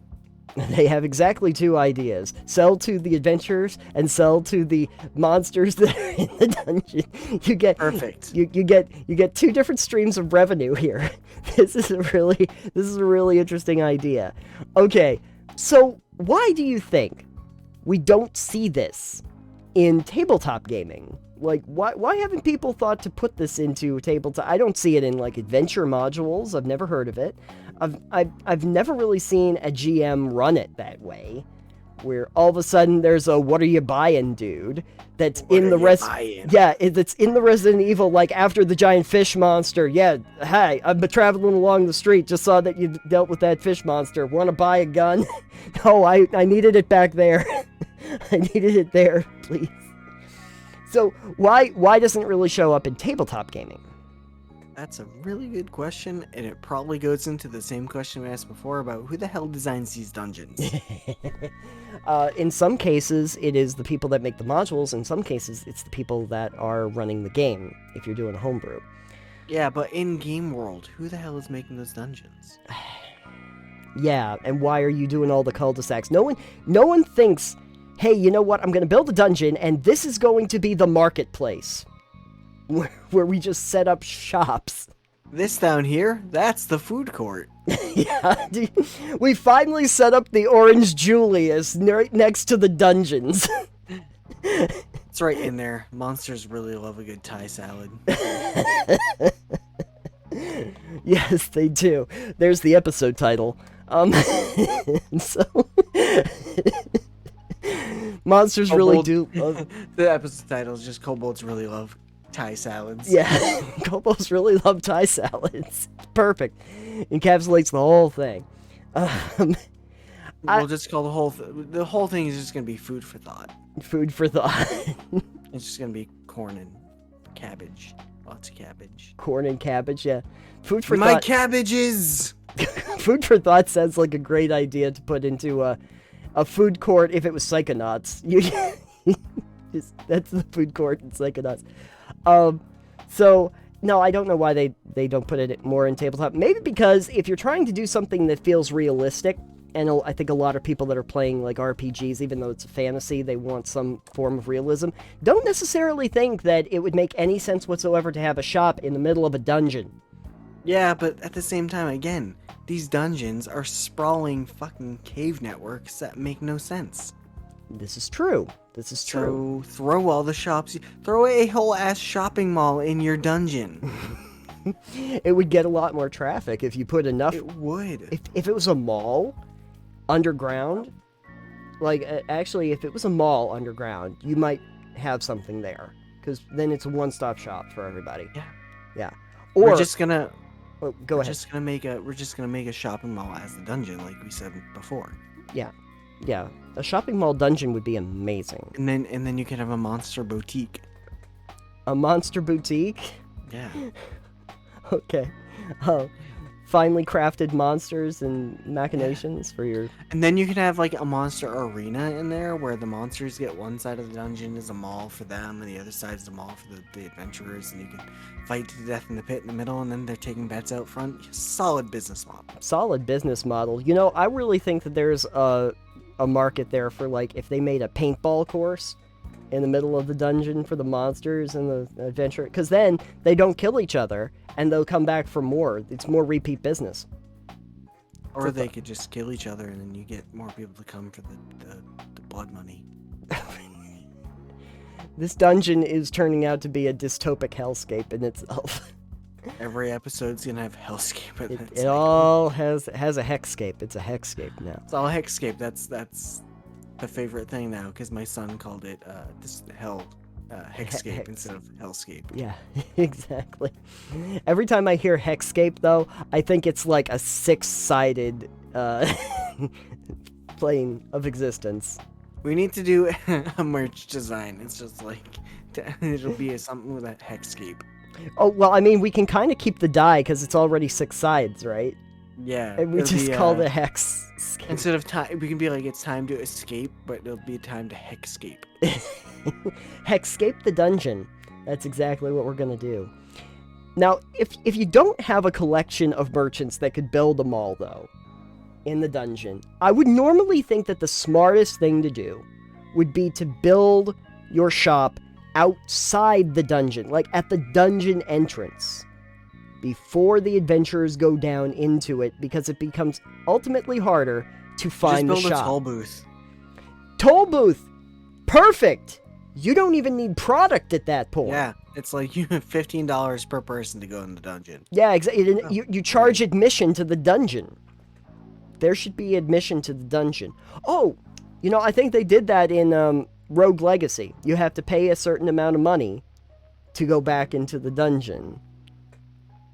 They have exactly two ideas. Sell to the adventurers and sell to the monsters that are in the dungeon. You get perfect. You get two different streams of revenue here. This is a really interesting idea. Okay. So why do you think we don't see this in tabletop gaming? Like, why haven't people thought to put this into tabletop? I don't see it in, like, adventure modules. I've never heard of it. I've never really seen a GM run it that way, where all of a sudden there's a "what are you buying, dude?" that's in the that's in the Resident Evil, like after the giant fish monster. Yeah, hi, I've been traveling along the street, just saw that you dealt with that fish monster. Want to buy a gun? No, I needed it back there. I needed it there, please. So why doesn't it really show up in tabletop gaming? That's a really good question, and it probably goes into the same question we asked before about who the hell designs these dungeons. In some cases, it is the people that make the modules. In some cases, it's the people that are running the game, if you're doing a homebrew. Yeah, but in game world, who the hell is making those dungeons? Yeah, and why are you doing all the cul-de-sacs? No one thinks, hey, you know what? I'm going to build a dungeon, and this is going to be the marketplace, where we just set up shops. This down here, that's the food court. Yeah, we finally set up the Orange Julius right next to the dungeons. It's right in there. Monsters really love a good Thai salad. Yes, they do. There's the episode title. So monsters really do love... The episode title is just Kobolds really love Thai salads. Yeah, Kobolds really love Thai salads. Perfect. Encapsulates the whole thing. We'll just call the whole thing is just gonna be food for thought. Food for thought. It's just gonna be corn and cabbage. Lots of cabbage. Corn and cabbage, yeah. Food for My thought. cabbages! Food for thought sounds like a great idea to put into a food court if it was Psychonauts. That's the food court in Psychonauts. So, no, I don't know why they don't put it more in tabletop. Maybe because if you're trying to do something that feels realistic, and I think a lot of people that are playing like RPGs, even though it's a fantasy, they want some form of realism, don't necessarily think that it would make any sense whatsoever to have a shop in the middle of a dungeon. Yeah, but at the same time, again, these dungeons are sprawling fucking cave networks that make no sense. This is true. This is true. So throw all the shops, throw a whole ass shopping mall in your dungeon. It would get a lot more traffic if you put enough. It would. If it was a mall underground, like actually, if it was a mall underground, you might have something there, because then it's a one-stop shop for everybody. Yeah. Yeah. Or we're just gonna go ahead. We're just gonna make a shopping mall as the dungeon, like we said before. Yeah. Yeah. A shopping mall dungeon would be amazing. And then you can have a monster boutique. A monster boutique? Yeah. Okay. Finely crafted monsters and machinations for your... And then you can have like a monster arena in there where the monsters get one side of the dungeon is a mall for them and the other side is a mall for the adventurers, and you can fight to the death in the pit in the middle, and then they're taking bets out front. Solid business model. Solid business model. You know, I really think that there's a market there for, like, if they made a paintball course in the middle of the dungeon for the monsters and the adventure, because then they don't kill each other and they'll come back for more. It's more repeat business. Or they could just kill each other and then you get more people to come for the blood money. This dungeon is turning out to be a dystopic hellscape in itself. Every episode's gonna have hellscape in it. It all has a hexscape. It's a hexscape now. It's all hexscape. That's the favorite thing now, because my son called it hexscape instead of hellscape. Yeah, exactly. Every time I hear hexscape, though, I think it's like a six-sided plane of existence. We need to do a merch design. It's just like it'll be something with a hexscape. Oh, well, I mean, we can kind of keep the die because it's already six sides, right? Yeah. And we just call it hex. Instead of time, we can be like, it's time to escape, but it'll be time to hexscape. Hexscape the dungeon. That's exactly what we're gonna do. Now, if you don't have a collection of merchants that could build a mall, though, in the dungeon, I would normally think that the smartest thing to do would be to build your shop outside the dungeon, like at the dungeon entrance, before the adventurers go down into it, because it becomes ultimately harder to find the Just build a shop. toll booth. Toll booth! Perfect! You don't even need product at that point. Yeah, it's like you have $15 per person to go in the dungeon. Yeah, exactly. Oh, You charge admission to the dungeon. There should be admission to the dungeon. Oh, I think they did that in Rogue Legacy. You have to pay a certain amount of money to go back into the dungeon.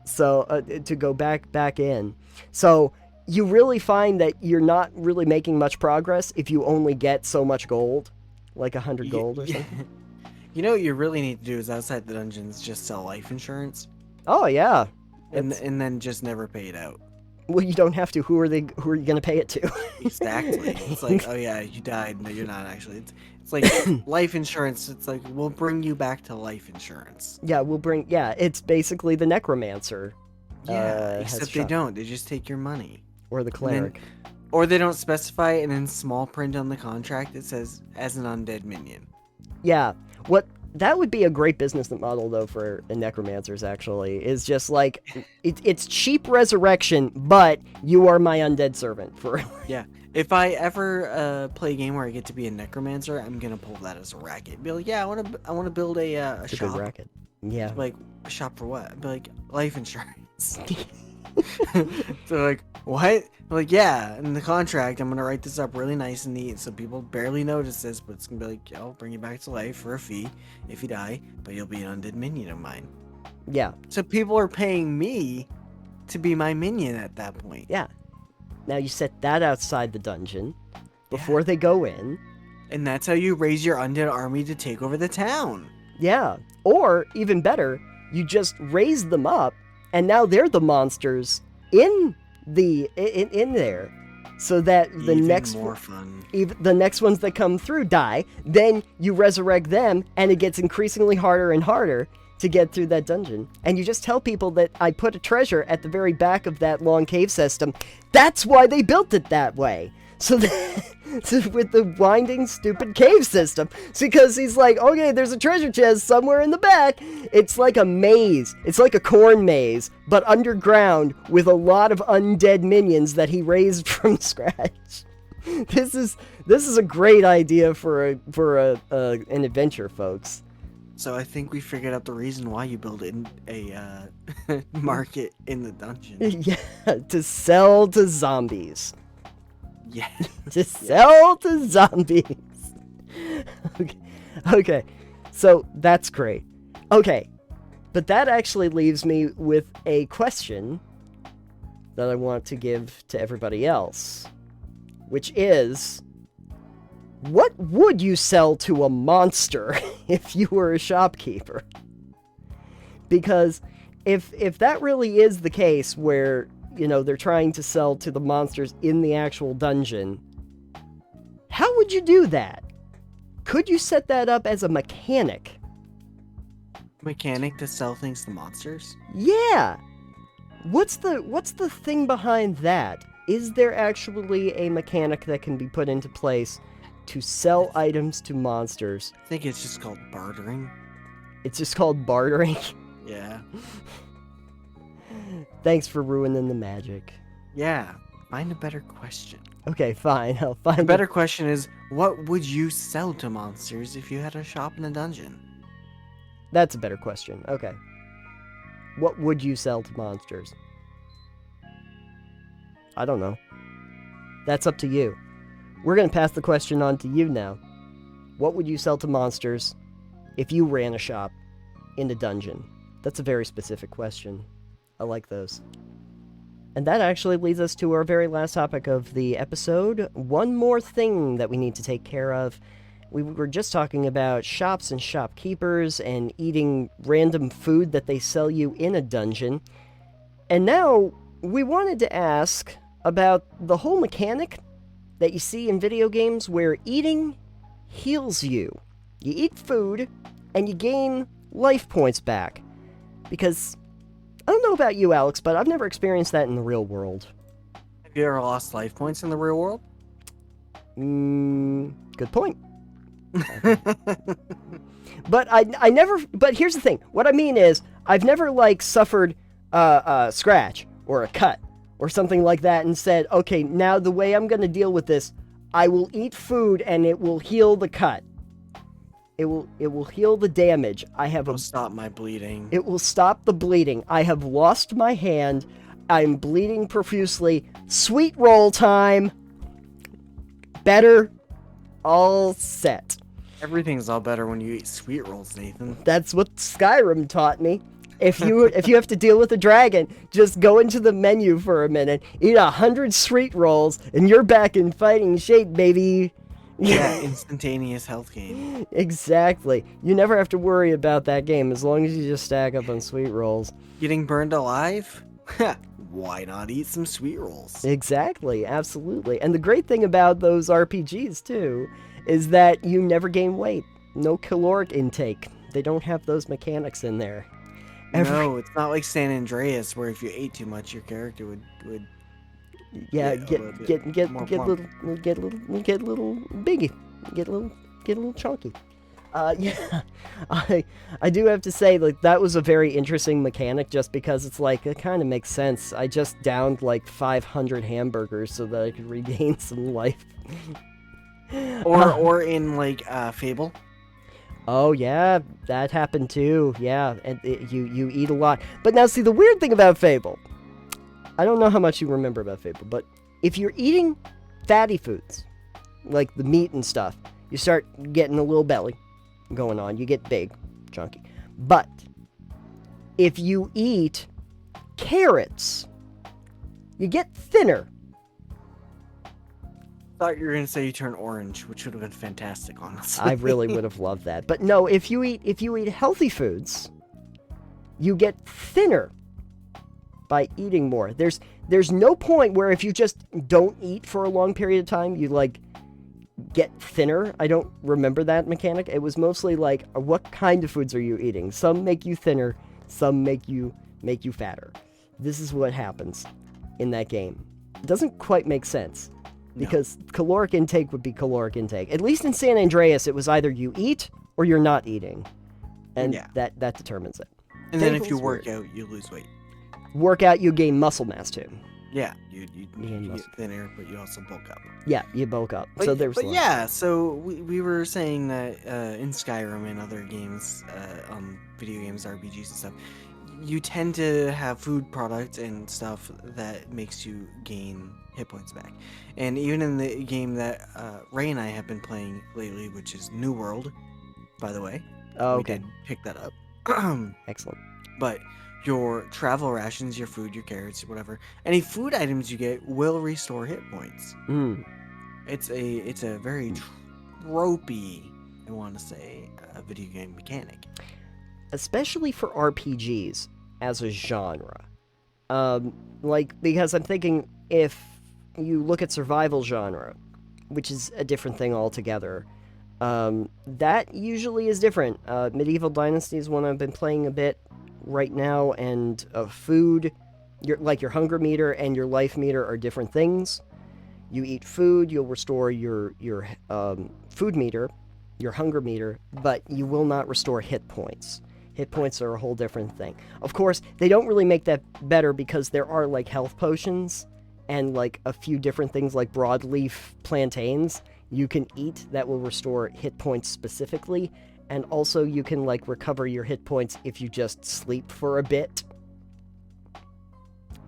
So, to go back in. So, you really find that you're not really making much progress if you only get so much gold. Like 100 gold or something. You know what you really need to do is outside the dungeons just sell life insurance. Oh, yeah. And then just never pay it out. Well, you don't have to. Who are you going to pay it to? Exactly. It's like, oh yeah, you died. No, you're not actually. It's like life insurance. It's like, we'll bring you back to life insurance. Yeah, it's basically the necromancer. Yeah, has except shop. they don't. They just take your money. Or the cleric. Or they don't specify it, and in small print on the contract it says, as an undead minion. Yeah. That would be a great business model, though, for necromancers, actually, is just like, it's cheap resurrection, but you are my undead servant. Yeah. If I ever play a game where I get to be a necromancer, I'm going to pull that as a racket. Be like, yeah, I want to build a It's shop. a good racket. Yeah. Like, a shop for what? I'd be like, life insurance. So like, what? I'm like, yeah, in the contract, I'm gonna write this up really nice and neat so people barely notice this, but it's gonna be like, I'll bring you back to life for a fee if you die, but you'll be an undead minion of mine. Yeah. So people are paying me to be my minion at that point. Yeah. Now you set that outside the dungeon before they go in. And that's how you raise your undead army to take over the town. Yeah. Or, even better, you just raise them up, and now they're the monsters in there. So that the Even next more fun. the next ones that come through die, then you resurrect them, and it gets increasingly harder and harder to get through that dungeon. And you just tell people that I put a treasure at the very back of that long cave system. That's why they built it that way. So with the winding, stupid cave system. It's because he's like, okay, there's a treasure chest somewhere in the back. It's like a maze. It's like a corn maze, but underground with a lot of undead minions that he raised from scratch. This is a great idea for an adventure, folks. So I think we figured out the reason why you build a market in the dungeon. Yeah, to sell to zombies. Yeah. To sell to zombies. Okay. So that's great. Okay. But that actually leaves me with a question that I want to give to everybody else, which is, what would you sell to a monster if you were a shopkeeper? Because if that really is the case where, they're trying to sell to the monsters in the actual dungeon, how would you do that? Could you set that up as a mechanic? Mechanic to sell things to monsters? Yeah. What's the thing behind that? Is there actually a mechanic that can be put into place to sell items to monsters? I think it's just called bartering. It's just called bartering? Yeah. Thanks for ruining the magic. Yeah. Find a better question. Okay, fine. I'll find The better question is, what would you sell to monsters if you had a shop in a dungeon? That's a better question. Okay. What would you sell to monsters? I don't know. That's up to you. We're going to pass the question on to you now. What would you sell to monsters if you ran a shop in a dungeon? That's a very specific question. I like those. And that actually leads us to our very last topic of the episode. One more thing that we need to take care of. We were just talking about shops and shopkeepers and eating random food that they sell you in a dungeon. And now we wanted to ask about the whole mechanic that you see in video games where eating heals you. You eat food and you gain life points back. Because I don't know about you, Alex, but I've never experienced that in the real world. Have you ever lost life points in the real world? Good point. But I never. But here's the thing. What I mean is, I've never suffered a scratch or a cut or something like that and said, okay, now the way I'm going to deal with this, I will eat food and it will heal the cut. It will heal the damage. It'll stop my bleeding. It will stop the bleeding. I have lost my hand. I'm bleeding profusely. Sweet roll time. Better. All set. Everything's all better when you eat sweet rolls, Nathan. That's what Skyrim taught me. If you have to deal with a dragon, just go into the menu for a minute, eat 100 sweet rolls, and you're back in fighting shape, baby. Yeah, instantaneous health gain. Exactly. You never have to worry about that game as long as you just stack up on sweet rolls. Getting burned alive? Why not eat some sweet rolls? Exactly, absolutely. And the great thing about those RPGs, too, is that you never gain weight. No caloric intake. They don't have those mechanics in there. No, it's not like San Andreas, where if you ate too much, your character would get a little biggie, get a little chunky. Yeah, I do have to say, like, that was a very interesting mechanic, just because it's like, it kind of makes sense. I just downed like 500 hamburgers so that I could regain some life. Or in like Fable. Oh yeah, that happened too. Yeah, and you eat a lot. But now see, the weird thing about Fable, I don't know how much you remember about Fable, but if you're eating fatty foods, like the meat and stuff, you start getting a little belly going on. You get big, chunky. But if you eat carrots, you get thinner. Thought you were gonna say you turn orange, which would have been fantastic, honestly. I really would have loved that. But no, if you eat healthy foods, you get thinner by eating more. There's no point where if you just don't eat for a long period of time, you like get thinner. I don't remember that mechanic. It was mostly like, what kind of foods are you eating? Some make you thinner, some make you fatter. This is what happens in that game. It doesn't quite make sense. Because caloric intake would be caloric intake. At least in San Andreas, it was either you eat or you're not eating. And that determines it. And then if you work out, you lose weight. Work out, you gain muscle mass too. Yeah, you get thinner, but you also bulk up. Yeah, you bulk up. But, so there's so we were saying that in Skyrim and other games, video games, RPGs and stuff, you tend to have food products and stuff that makes you gain hit points back. And even in the game that Ray and I have been playing lately, which is New World, by the way. Oh, we okay. did pick that up. Excellent. But your travel rations, your food, your carrots, whatever, any food items you get will restore hit points. It's a very tropey, I want to say, video game mechanic. Especially for RPGs as a genre. Because I'm thinking if you look at survival genre, which is a different thing altogether, that usually is different. Medieval Dynasty is one I've been playing a bit right now, and food, your hunger meter and your life meter are different things. You eat food, you'll restore your food meter, your hunger meter, but you will not restore hit points. Hit points are a whole different thing. Of course, they don't really make that better because there are like health potions and like a few different things like broadleaf plantains you can eat that will restore hit points specifically, and also you can like recover your hit points if you just sleep for a bit.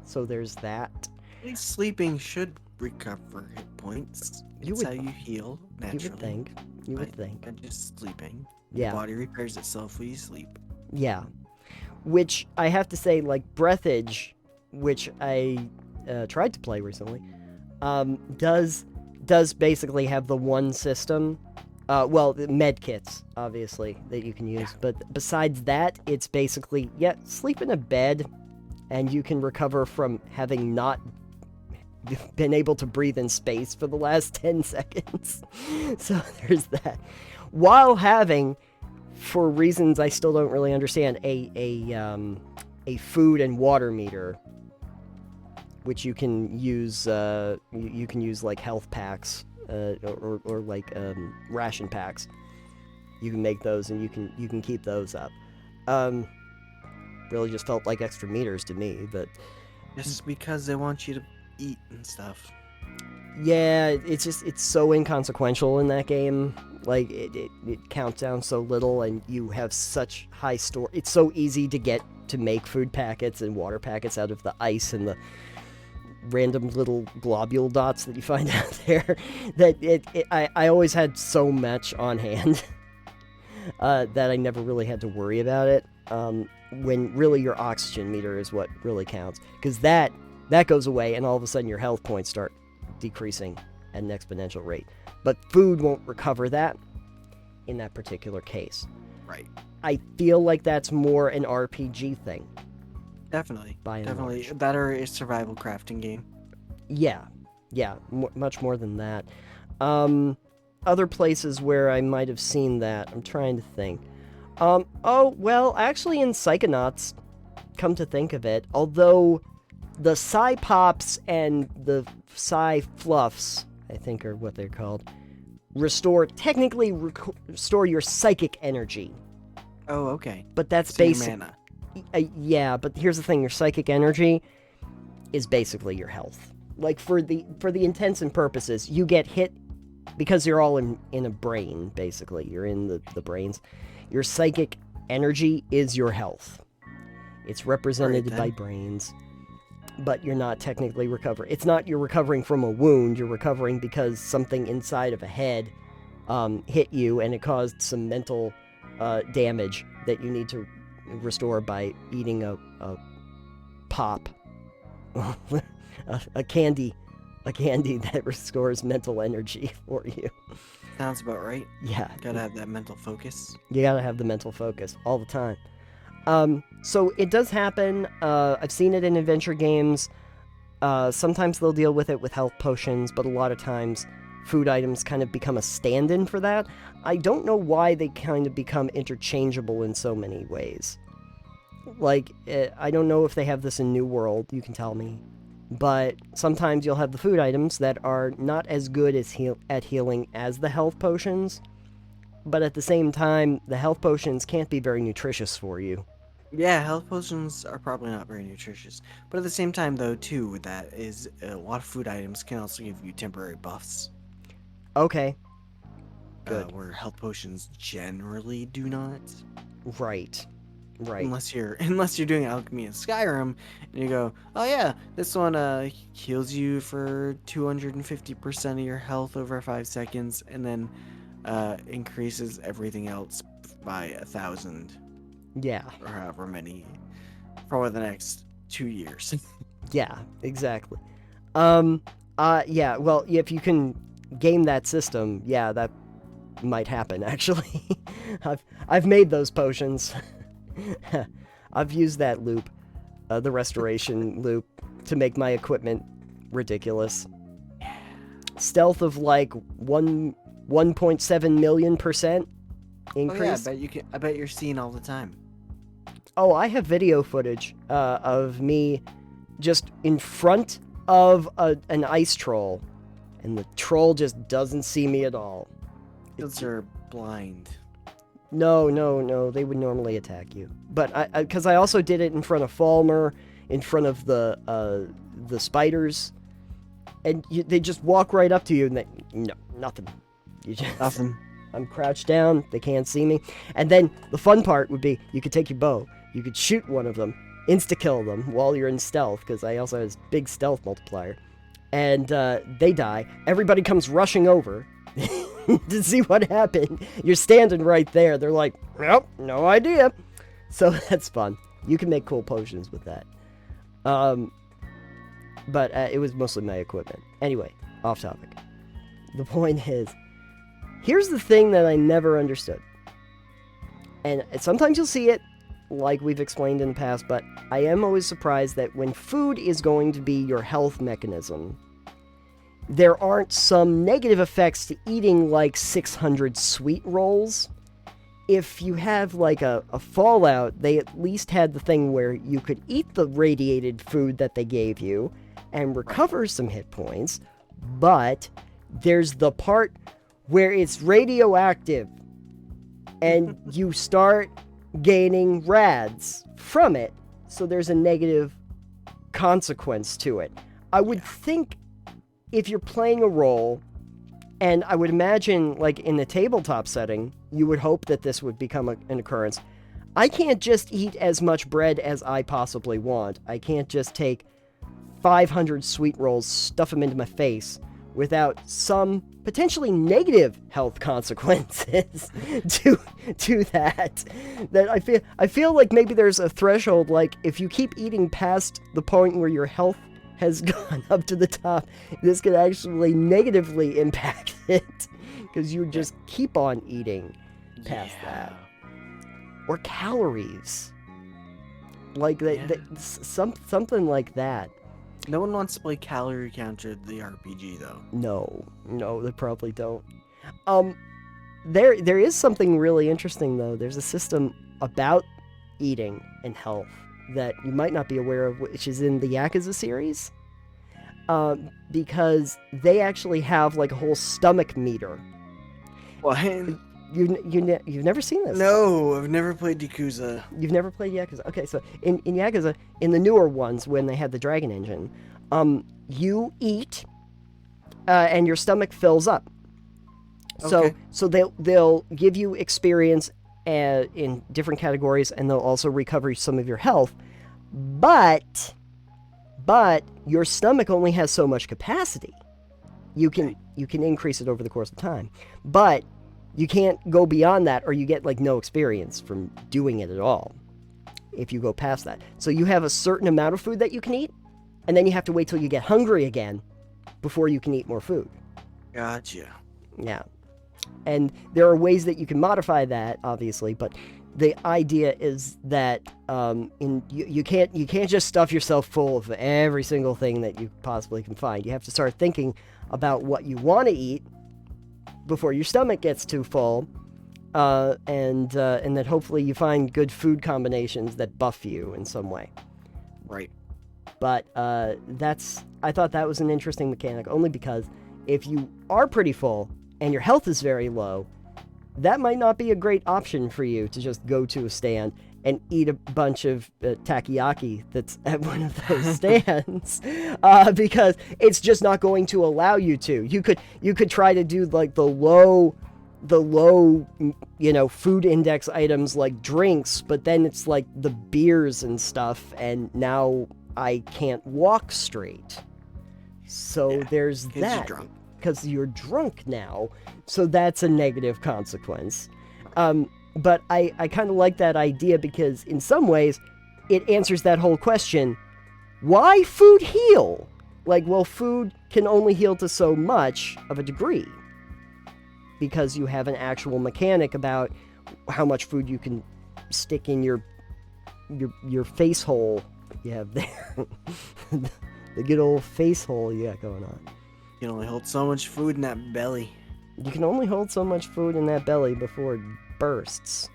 So there's that. At least sleeping should recover hit points. It's how you heal naturally. You would think. And just sleeping. Yeah. Your body repairs itself when you sleep. Yeah. Which I have to say, like Breathage, which I tried to play recently, does basically have the one system. The med kits, obviously, that you can use. Yeah. But besides that, it's basically, sleep in a bed, and you can recover from having not been able to breathe in space for the last 10 seconds. So there's that. While having, for reasons I still don't really understand, a food and water meter, which you can use. You can use like health packs, or like ration packs. You can make those, and you can keep those up. Really just felt like extra meters to me, but Just because they want you to eat and stuff. Yeah, it's so inconsequential in that game. Like, it counts down so little, and you have such high store. It's so easy to make food packets and water packets out of the ice and the random little globule dots that you find out there, that I always had so much on hand that I never really had to worry about it. When really your oxygen meter is what really counts, because that goes away, and all of a sudden your health points start decreasing at an exponential rate. But food won't recover that in that particular case. Right. I feel like that's more an RPG thing. Definitely. By and Definitely. large. Better a survival crafting game. Yeah, much more than that. Other places where I might have seen that, I'm trying to think. Oh, well, actually in Psychonauts, come to think of it, although the Psy Pops and the Psy Fluffs, I think are what they're called, technically restore your psychic energy. Oh, okay. But that's So your basic. mana. Yeah, but here's the thing: your psychic energy is basically your health. Like, for the intents and purposes, you get hit because you're all in a brain. Basically, you're in the brains. Your psychic energy is your health. It's represented by brains, but you're not technically recovering. It's not you're recovering from a wound. You're recovering because something inside of a head hit you, and it caused some mental damage that you need to restore by eating a pop, a candy that restores mental energy for you. Sounds about right. Yeah, Gotta have that mental focus. you gotta have the mental focus all the time. So it does happen. I've seen it in adventure games. Sometimes they'll deal with it with health potions, but a lot of times food items kind of become a stand-in for that. I don't know why they kind of become interchangeable in so many ways. Like, I don't know if they have this in New World, you can tell me. But sometimes you'll have the food items that are not as good at healing as the health potions. But at the same time, the health potions can't be very nutritious for you. Yeah, health potions are probably not very nutritious. But at the same time, though, too, with that is a lot of food items can also give you temporary buffs. Okay. Good. Where health potions generally do not. Right. Unless you're doing alchemy in Skyrim, and you go, oh yeah, this one heals you for 250% of your health over 5 seconds, and then increases everything else by 1,000. Yeah. Or however many for the next 2 years. Yeah, exactly. Yeah, well, if you can game that system, yeah, that might happen, actually. I've made those potions. I've used that loop, the restoration loop, to make my equipment ridiculous. Stealth of like 1.7 million% increase. Oh yeah, I bet you're seeing all the time. Oh, I have video footage of me just in front of an ice troll, and the troll just doesn't see me at all. Shields are blind. No, they would normally attack you. But because I also did it in front of Falmer, in front of the spiders, and they just walk right up to you, and no, nothing. You just Nothing. I'm crouched down, they can't see me. And then the fun part would be, you could take your bow, you could shoot one of them, insta-kill them while you're in stealth, because I also have this big stealth multiplier. And they die. Everybody comes rushing over to see what happened. You're standing right there. They're like, nope, no idea. So that's fun. You can make cool potions with that. But it was mostly my equipment. Anyway, off topic. The point is, here's the thing that I never understood. And sometimes you'll see it, like we've explained in the past, but I am always surprised that when food is going to be your health mechanism, there aren't some negative effects to eating like 600 sweet rolls. If you have like a Fallout, they at least had the thing where you could eat the radiated food that they gave you and recover some hit points, but there's the part where it's radioactive and you start gaining rads from it, so there's a negative consequence to it. I would think if you're playing a role, and I would imagine, like, in the tabletop setting, you would hope that this would become an occurrence. I can't just eat as much bread as I possibly want. I can't just take 500 sweet rolls, stuff them into my face, without some potentially negative health consequences to that. That I feel like maybe there's a threshold, like if you keep eating past the point where your health has gone up to the top, this could actually negatively impact it, because you just keep on eating past that. Or calories. Like something like that. No one wants to play calorie counter the RPG though. No, they probably don't. There is something really interesting though. There's a system about eating and health that you might not be aware of, which is in the Yakuza series. Because they actually have like a whole stomach meter. What? You've never seen this? No, I've never played Yakuza. You've never played Yakuza? Okay, so in Yakuza, in the newer ones, when they had the Dragon Engine, you eat, and your stomach fills up. Okay. So they'll give you experience in different categories, and they'll also recover some of your health. But your stomach only has so much capacity. You can increase it over the course of time, but you can't go beyond that, or you get like no experience from doing it at all if you go past that. So you have a certain amount of food that you can eat, and then you have to wait till you get hungry again before you can eat more food. Gotcha. Yeah. And there are ways that you can modify that, obviously, but the idea is that you can't just stuff yourself full of every single thing that you possibly can find. You have to start thinking about what you want to eat before your stomach gets too full, and that hopefully you find good food combinations that buff you in some way. Right. But I thought that was an interesting mechanic, only because if you are pretty full and your health is very low, that might not be a great option for you to just go to a stand and eat a bunch of takoyaki that's at one of those stands, because it's just not going to allow you to. You could try to do like the low, food index items like drinks, but then it's like the beers and stuff, and now I can't walk straight. So there's that. You're drunk. Because you're drunk now, so that's a negative consequence. But I kind of like that idea, because in some ways it answers that whole question: why food heal? Like, well, food can only heal to so much of a degree, because you have an actual mechanic about how much food you can stick in your face hole you have there. The good old face hole you got going on. You can only hold so much food in that belly. You can only hold so much food in that belly before it bursts.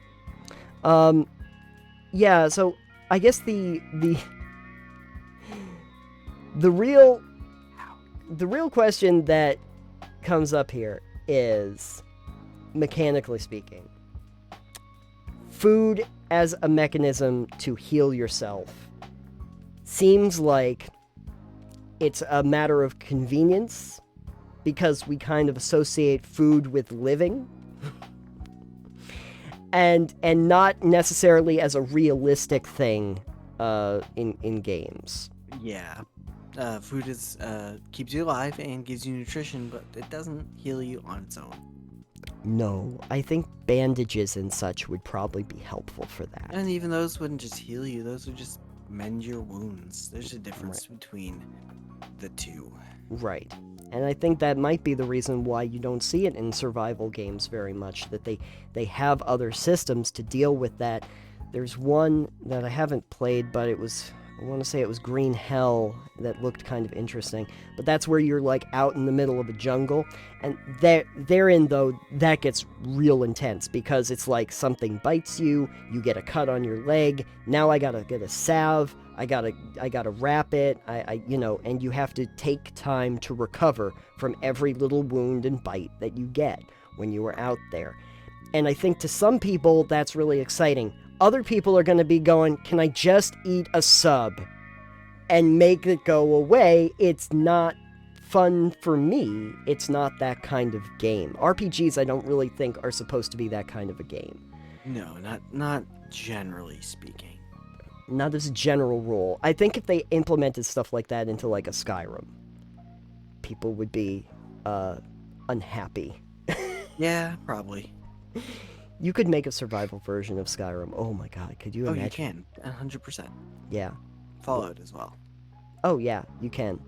Yeah, so I guess the real question that comes up here is, mechanically speaking, food as a mechanism to heal yourself seems like it's a matter of convenience, because we kind of associate food with living, and not necessarily as a realistic thing in games. Yeah. Food keeps you alive and gives you nutrition, but it doesn't heal you on its own. No, I think bandages and such would probably be helpful for that. And even those wouldn't just heal you, those would just mend your wounds. There's a difference between the two. Right. And I think that might be the reason why you don't see it in survival games very much, that they have other systems to deal with that. There's one that I haven't played, but I want to say it was Green Hell, that looked kind of interesting. But that's where you're like out in the middle of a jungle, and therein though, that gets real intense, because it's like something bites you, you get a cut on your leg, now I gotta get a salve, I gotta wrap it, and you have to take time to recover from every little wound and bite that you get when you are out there. And I think to some people that's really exciting. Other people are going to be going, can I just eat a sub? and make it go away, it's not fun for me. It's not that kind of game. RPGs, I don't really think are supposed to be that kind of a game. No, not generally speaking. Not as a general rule. I think if they implemented stuff like that into like a Skyrim, people would be unhappy. Yeah, probably. You could make a survival version of Skyrim. Oh my god, could you imagine? Oh, you can. 100%. Yeah. Fallout as well. Oh yeah, you can.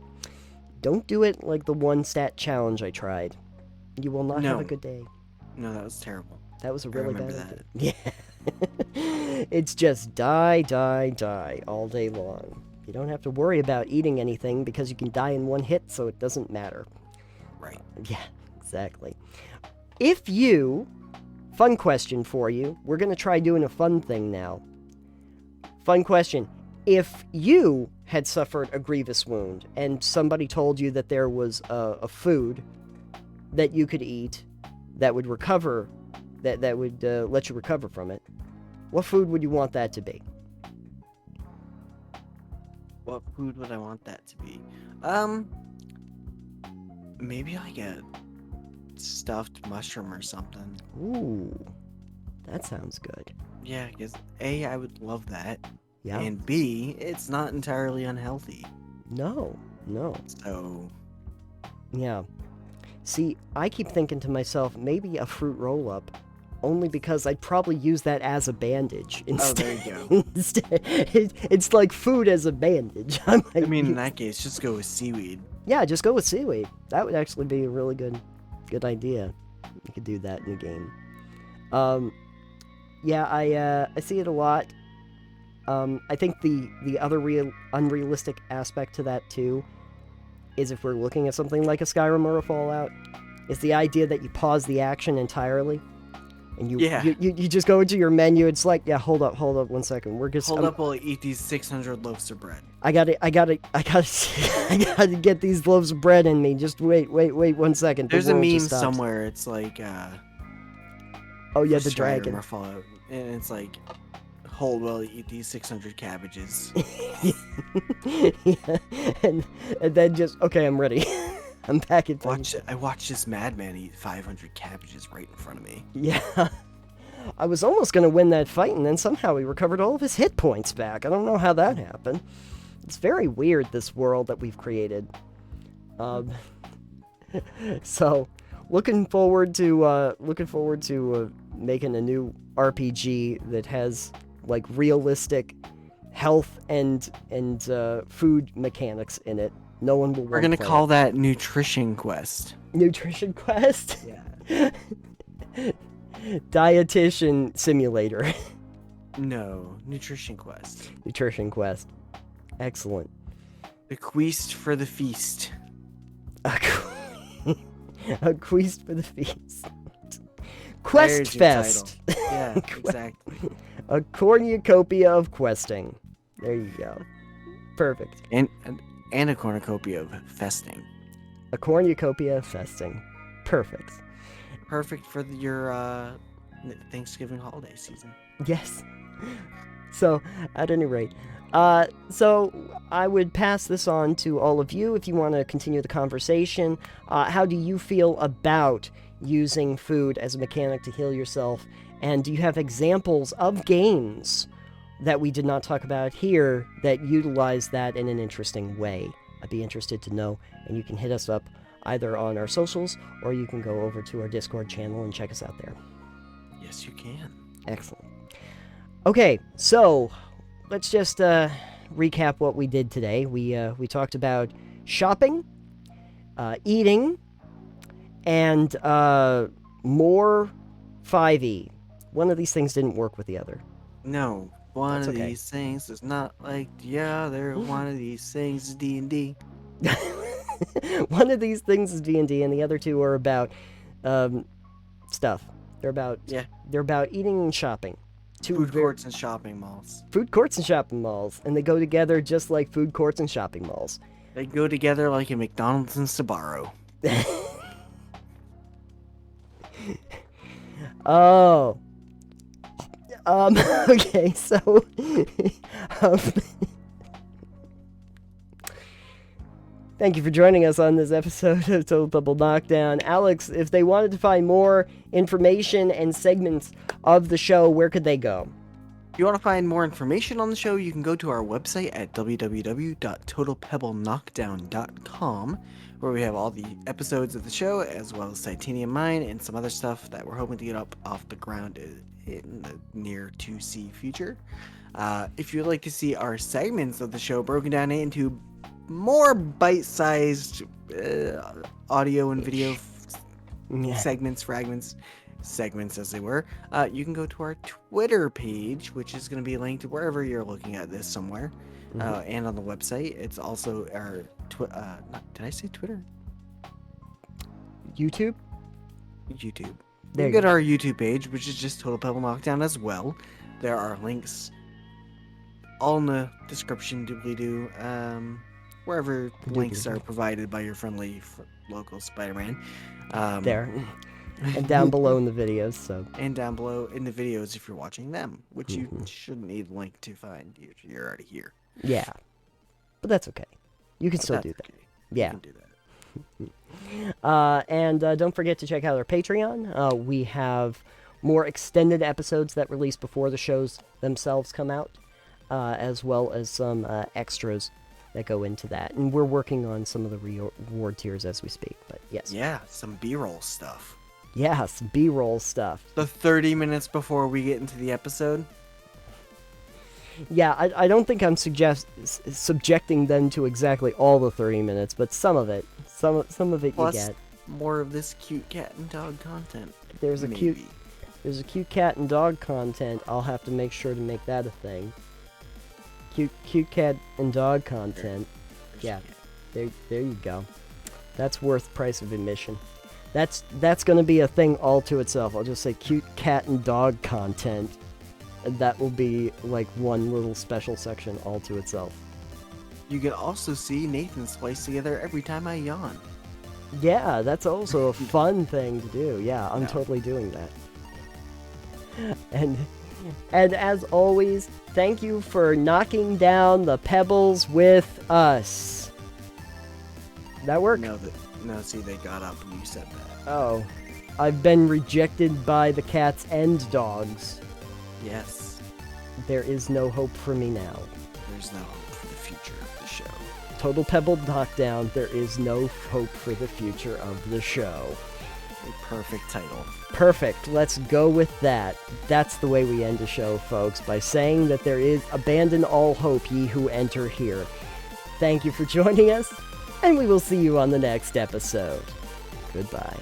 Don't do it like the one stat challenge I tried. You will not have a good day. No, that was terrible. That was a really bad that. idea. Yeah. It's just die, die, die all day long. You don't have to worry about eating anything because you can die in one hit, so it doesn't matter. Right. Yeah, exactly. Fun question for you. We're going to try doing a fun thing now. Fun question. If you had suffered a grievous wound and somebody told you that there was a food that you could eat that would recover, that would let you recover from it, what food would you want that to be? What food would I want that to be? Maybe like a stuffed mushroom or something. Ooh, that sounds good. Yeah, because A, I would love that. Yeah. And B, it's not entirely unhealthy. No. So... Yeah. See, I keep thinking to myself, maybe a fruit roll-up, only because I'd probably use that as a bandage instead. Oh, there you go. Instead, it's like food as a bandage. I mean, in that case, just go with seaweed. Yeah, just go with seaweed. That would actually be a really good idea. You could do that in the game. Yeah, I see it a lot. I think the other unrealistic aspect to that too is if we're looking at something like a Skyrim or a Fallout, is the idea that you pause the action entirely. And you just go into your menu. It's like, yeah, hold up 1 second. We're just hold up while I eat these 600 loaves of bread. I gotta get these loaves of bread in me. Just wait 1 second. There's a meme somewhere. It's like, oh yeah, the dragon. Or Fallout, and it's like, hold while you eat these 600 cabbages. Yeah, and then just okay, I'm ready. I'm back in. I watched this madman eat 500 cabbages right in front of me. Yeah. I was almost going to win that fight, and then somehow he recovered all of his hit points back. I don't know how that happened. It's very weird, this world that we've created. So, looking forward to making a new RPG that has like realistic health and food mechanics in it. No one will. We're gonna call that Nutrition Quest. Nutrition Quest? Yeah. Dietitian Simulator. No, Nutrition Quest. Nutrition Quest. Excellent. A quest for the feast. A quest for the feast. Quest Fest. Yeah, exactly. A cornucopia of questing. There you go. Perfect. And a cornucopia of festing. A cornucopia of festing. Perfect. Perfect for your Thanksgiving holiday season. Yes. So, at any rate, so I would pass this on to all of you if you want to continue the conversation. How do you feel about using food as a mechanic to heal yourself? And do you have examples of games that we did not talk about here that utilize that in an interesting way? I'd be interested to know, and you can hit us up either on our socials, or you can go over to our Discord channel and check us out there. Yes, you can. Excellent. Okay, so let's just recap what we did today. We talked about shopping, eating, and more 5e. One of these things didn't work with the other. No, one of these things is not like the other. One of these things is D&D. One of these things is D&D, and the other two are about stuff. They're about eating and shopping. Food courts and shopping malls. Food courts and shopping malls, and they go together just like food courts and shopping malls. They go together like a McDonald's and Sbarro. Oh. Okay, so Thank you for joining us on this episode of Total Pebble Knockdown. Alex, if they wanted to find more information and segments of the show, where could they go? If you want to find more information on the show, you can go to our website at www.totalpebbлекnockdown.com, where we have all the episodes of the show, as well as Titanium Mine and some other stuff that we're hoping to get up off the ground in the near to see future. If you'd like to see our segments of the show broken down into more bite-sized audio and video segments as they were, you can go to our Twitter page, which is going to be linked wherever you're looking at this somewhere, and on the website. It's also our did I say Twitter? YouTube. You There can go to our YouTube page, which is just Total Pebble Knockdown as well. There are links all in the description, doobly-doo, wherever links are provided by your friendly local Spider-Man. There. And down below in the videos, so. And down below in the videos if you're watching them, which you shouldn't need a link to find. You're already here. Yeah. But that's okay. You can still do that. Okay. Yeah. You can do that. And don't forget to check out our Patreon. We have more extended episodes that release before the shows themselves come out, as well as some extras that go into that. And we're working on some of the reward tiers as we speak, but yes. Yeah, some B-roll stuff. Yes, B-roll stuff. The 30 minutes before we get into the episode. Yeah, I don't think I'm subjecting them to exactly all the 30 minutes, but some of it. Some of it Plus, you get. more of this cute cat and dog content. There's a cute cat and dog content. I'll have to make sure to make that a thing. Cute cat and dog content. Yeah, there you go. That's worth price of admission. That's gonna be a thing all to itself. I'll just say cute cat and dog content. And that will be like one little special section all to itself. You can also see Nathan splice together every time I yawn. Yeah, that's also a fun thing to do. Yeah, I'm totally doing that. And as always, thank you for knocking down the pebbles with us. That work? No, see, they got up when you said that. Oh, I've been rejected by the cats and dogs. Yes. There is no hope for me now. There's no hope for the future of the show. Total Pebble Knockdown, there is no hope for the future of the show. A perfect title. Perfect. Let's go with that. That's the way we end the show, folks, by saying that there is abandon all hope, ye who enter here. Thank you for joining us, and we will see you on the next episode. Goodbye.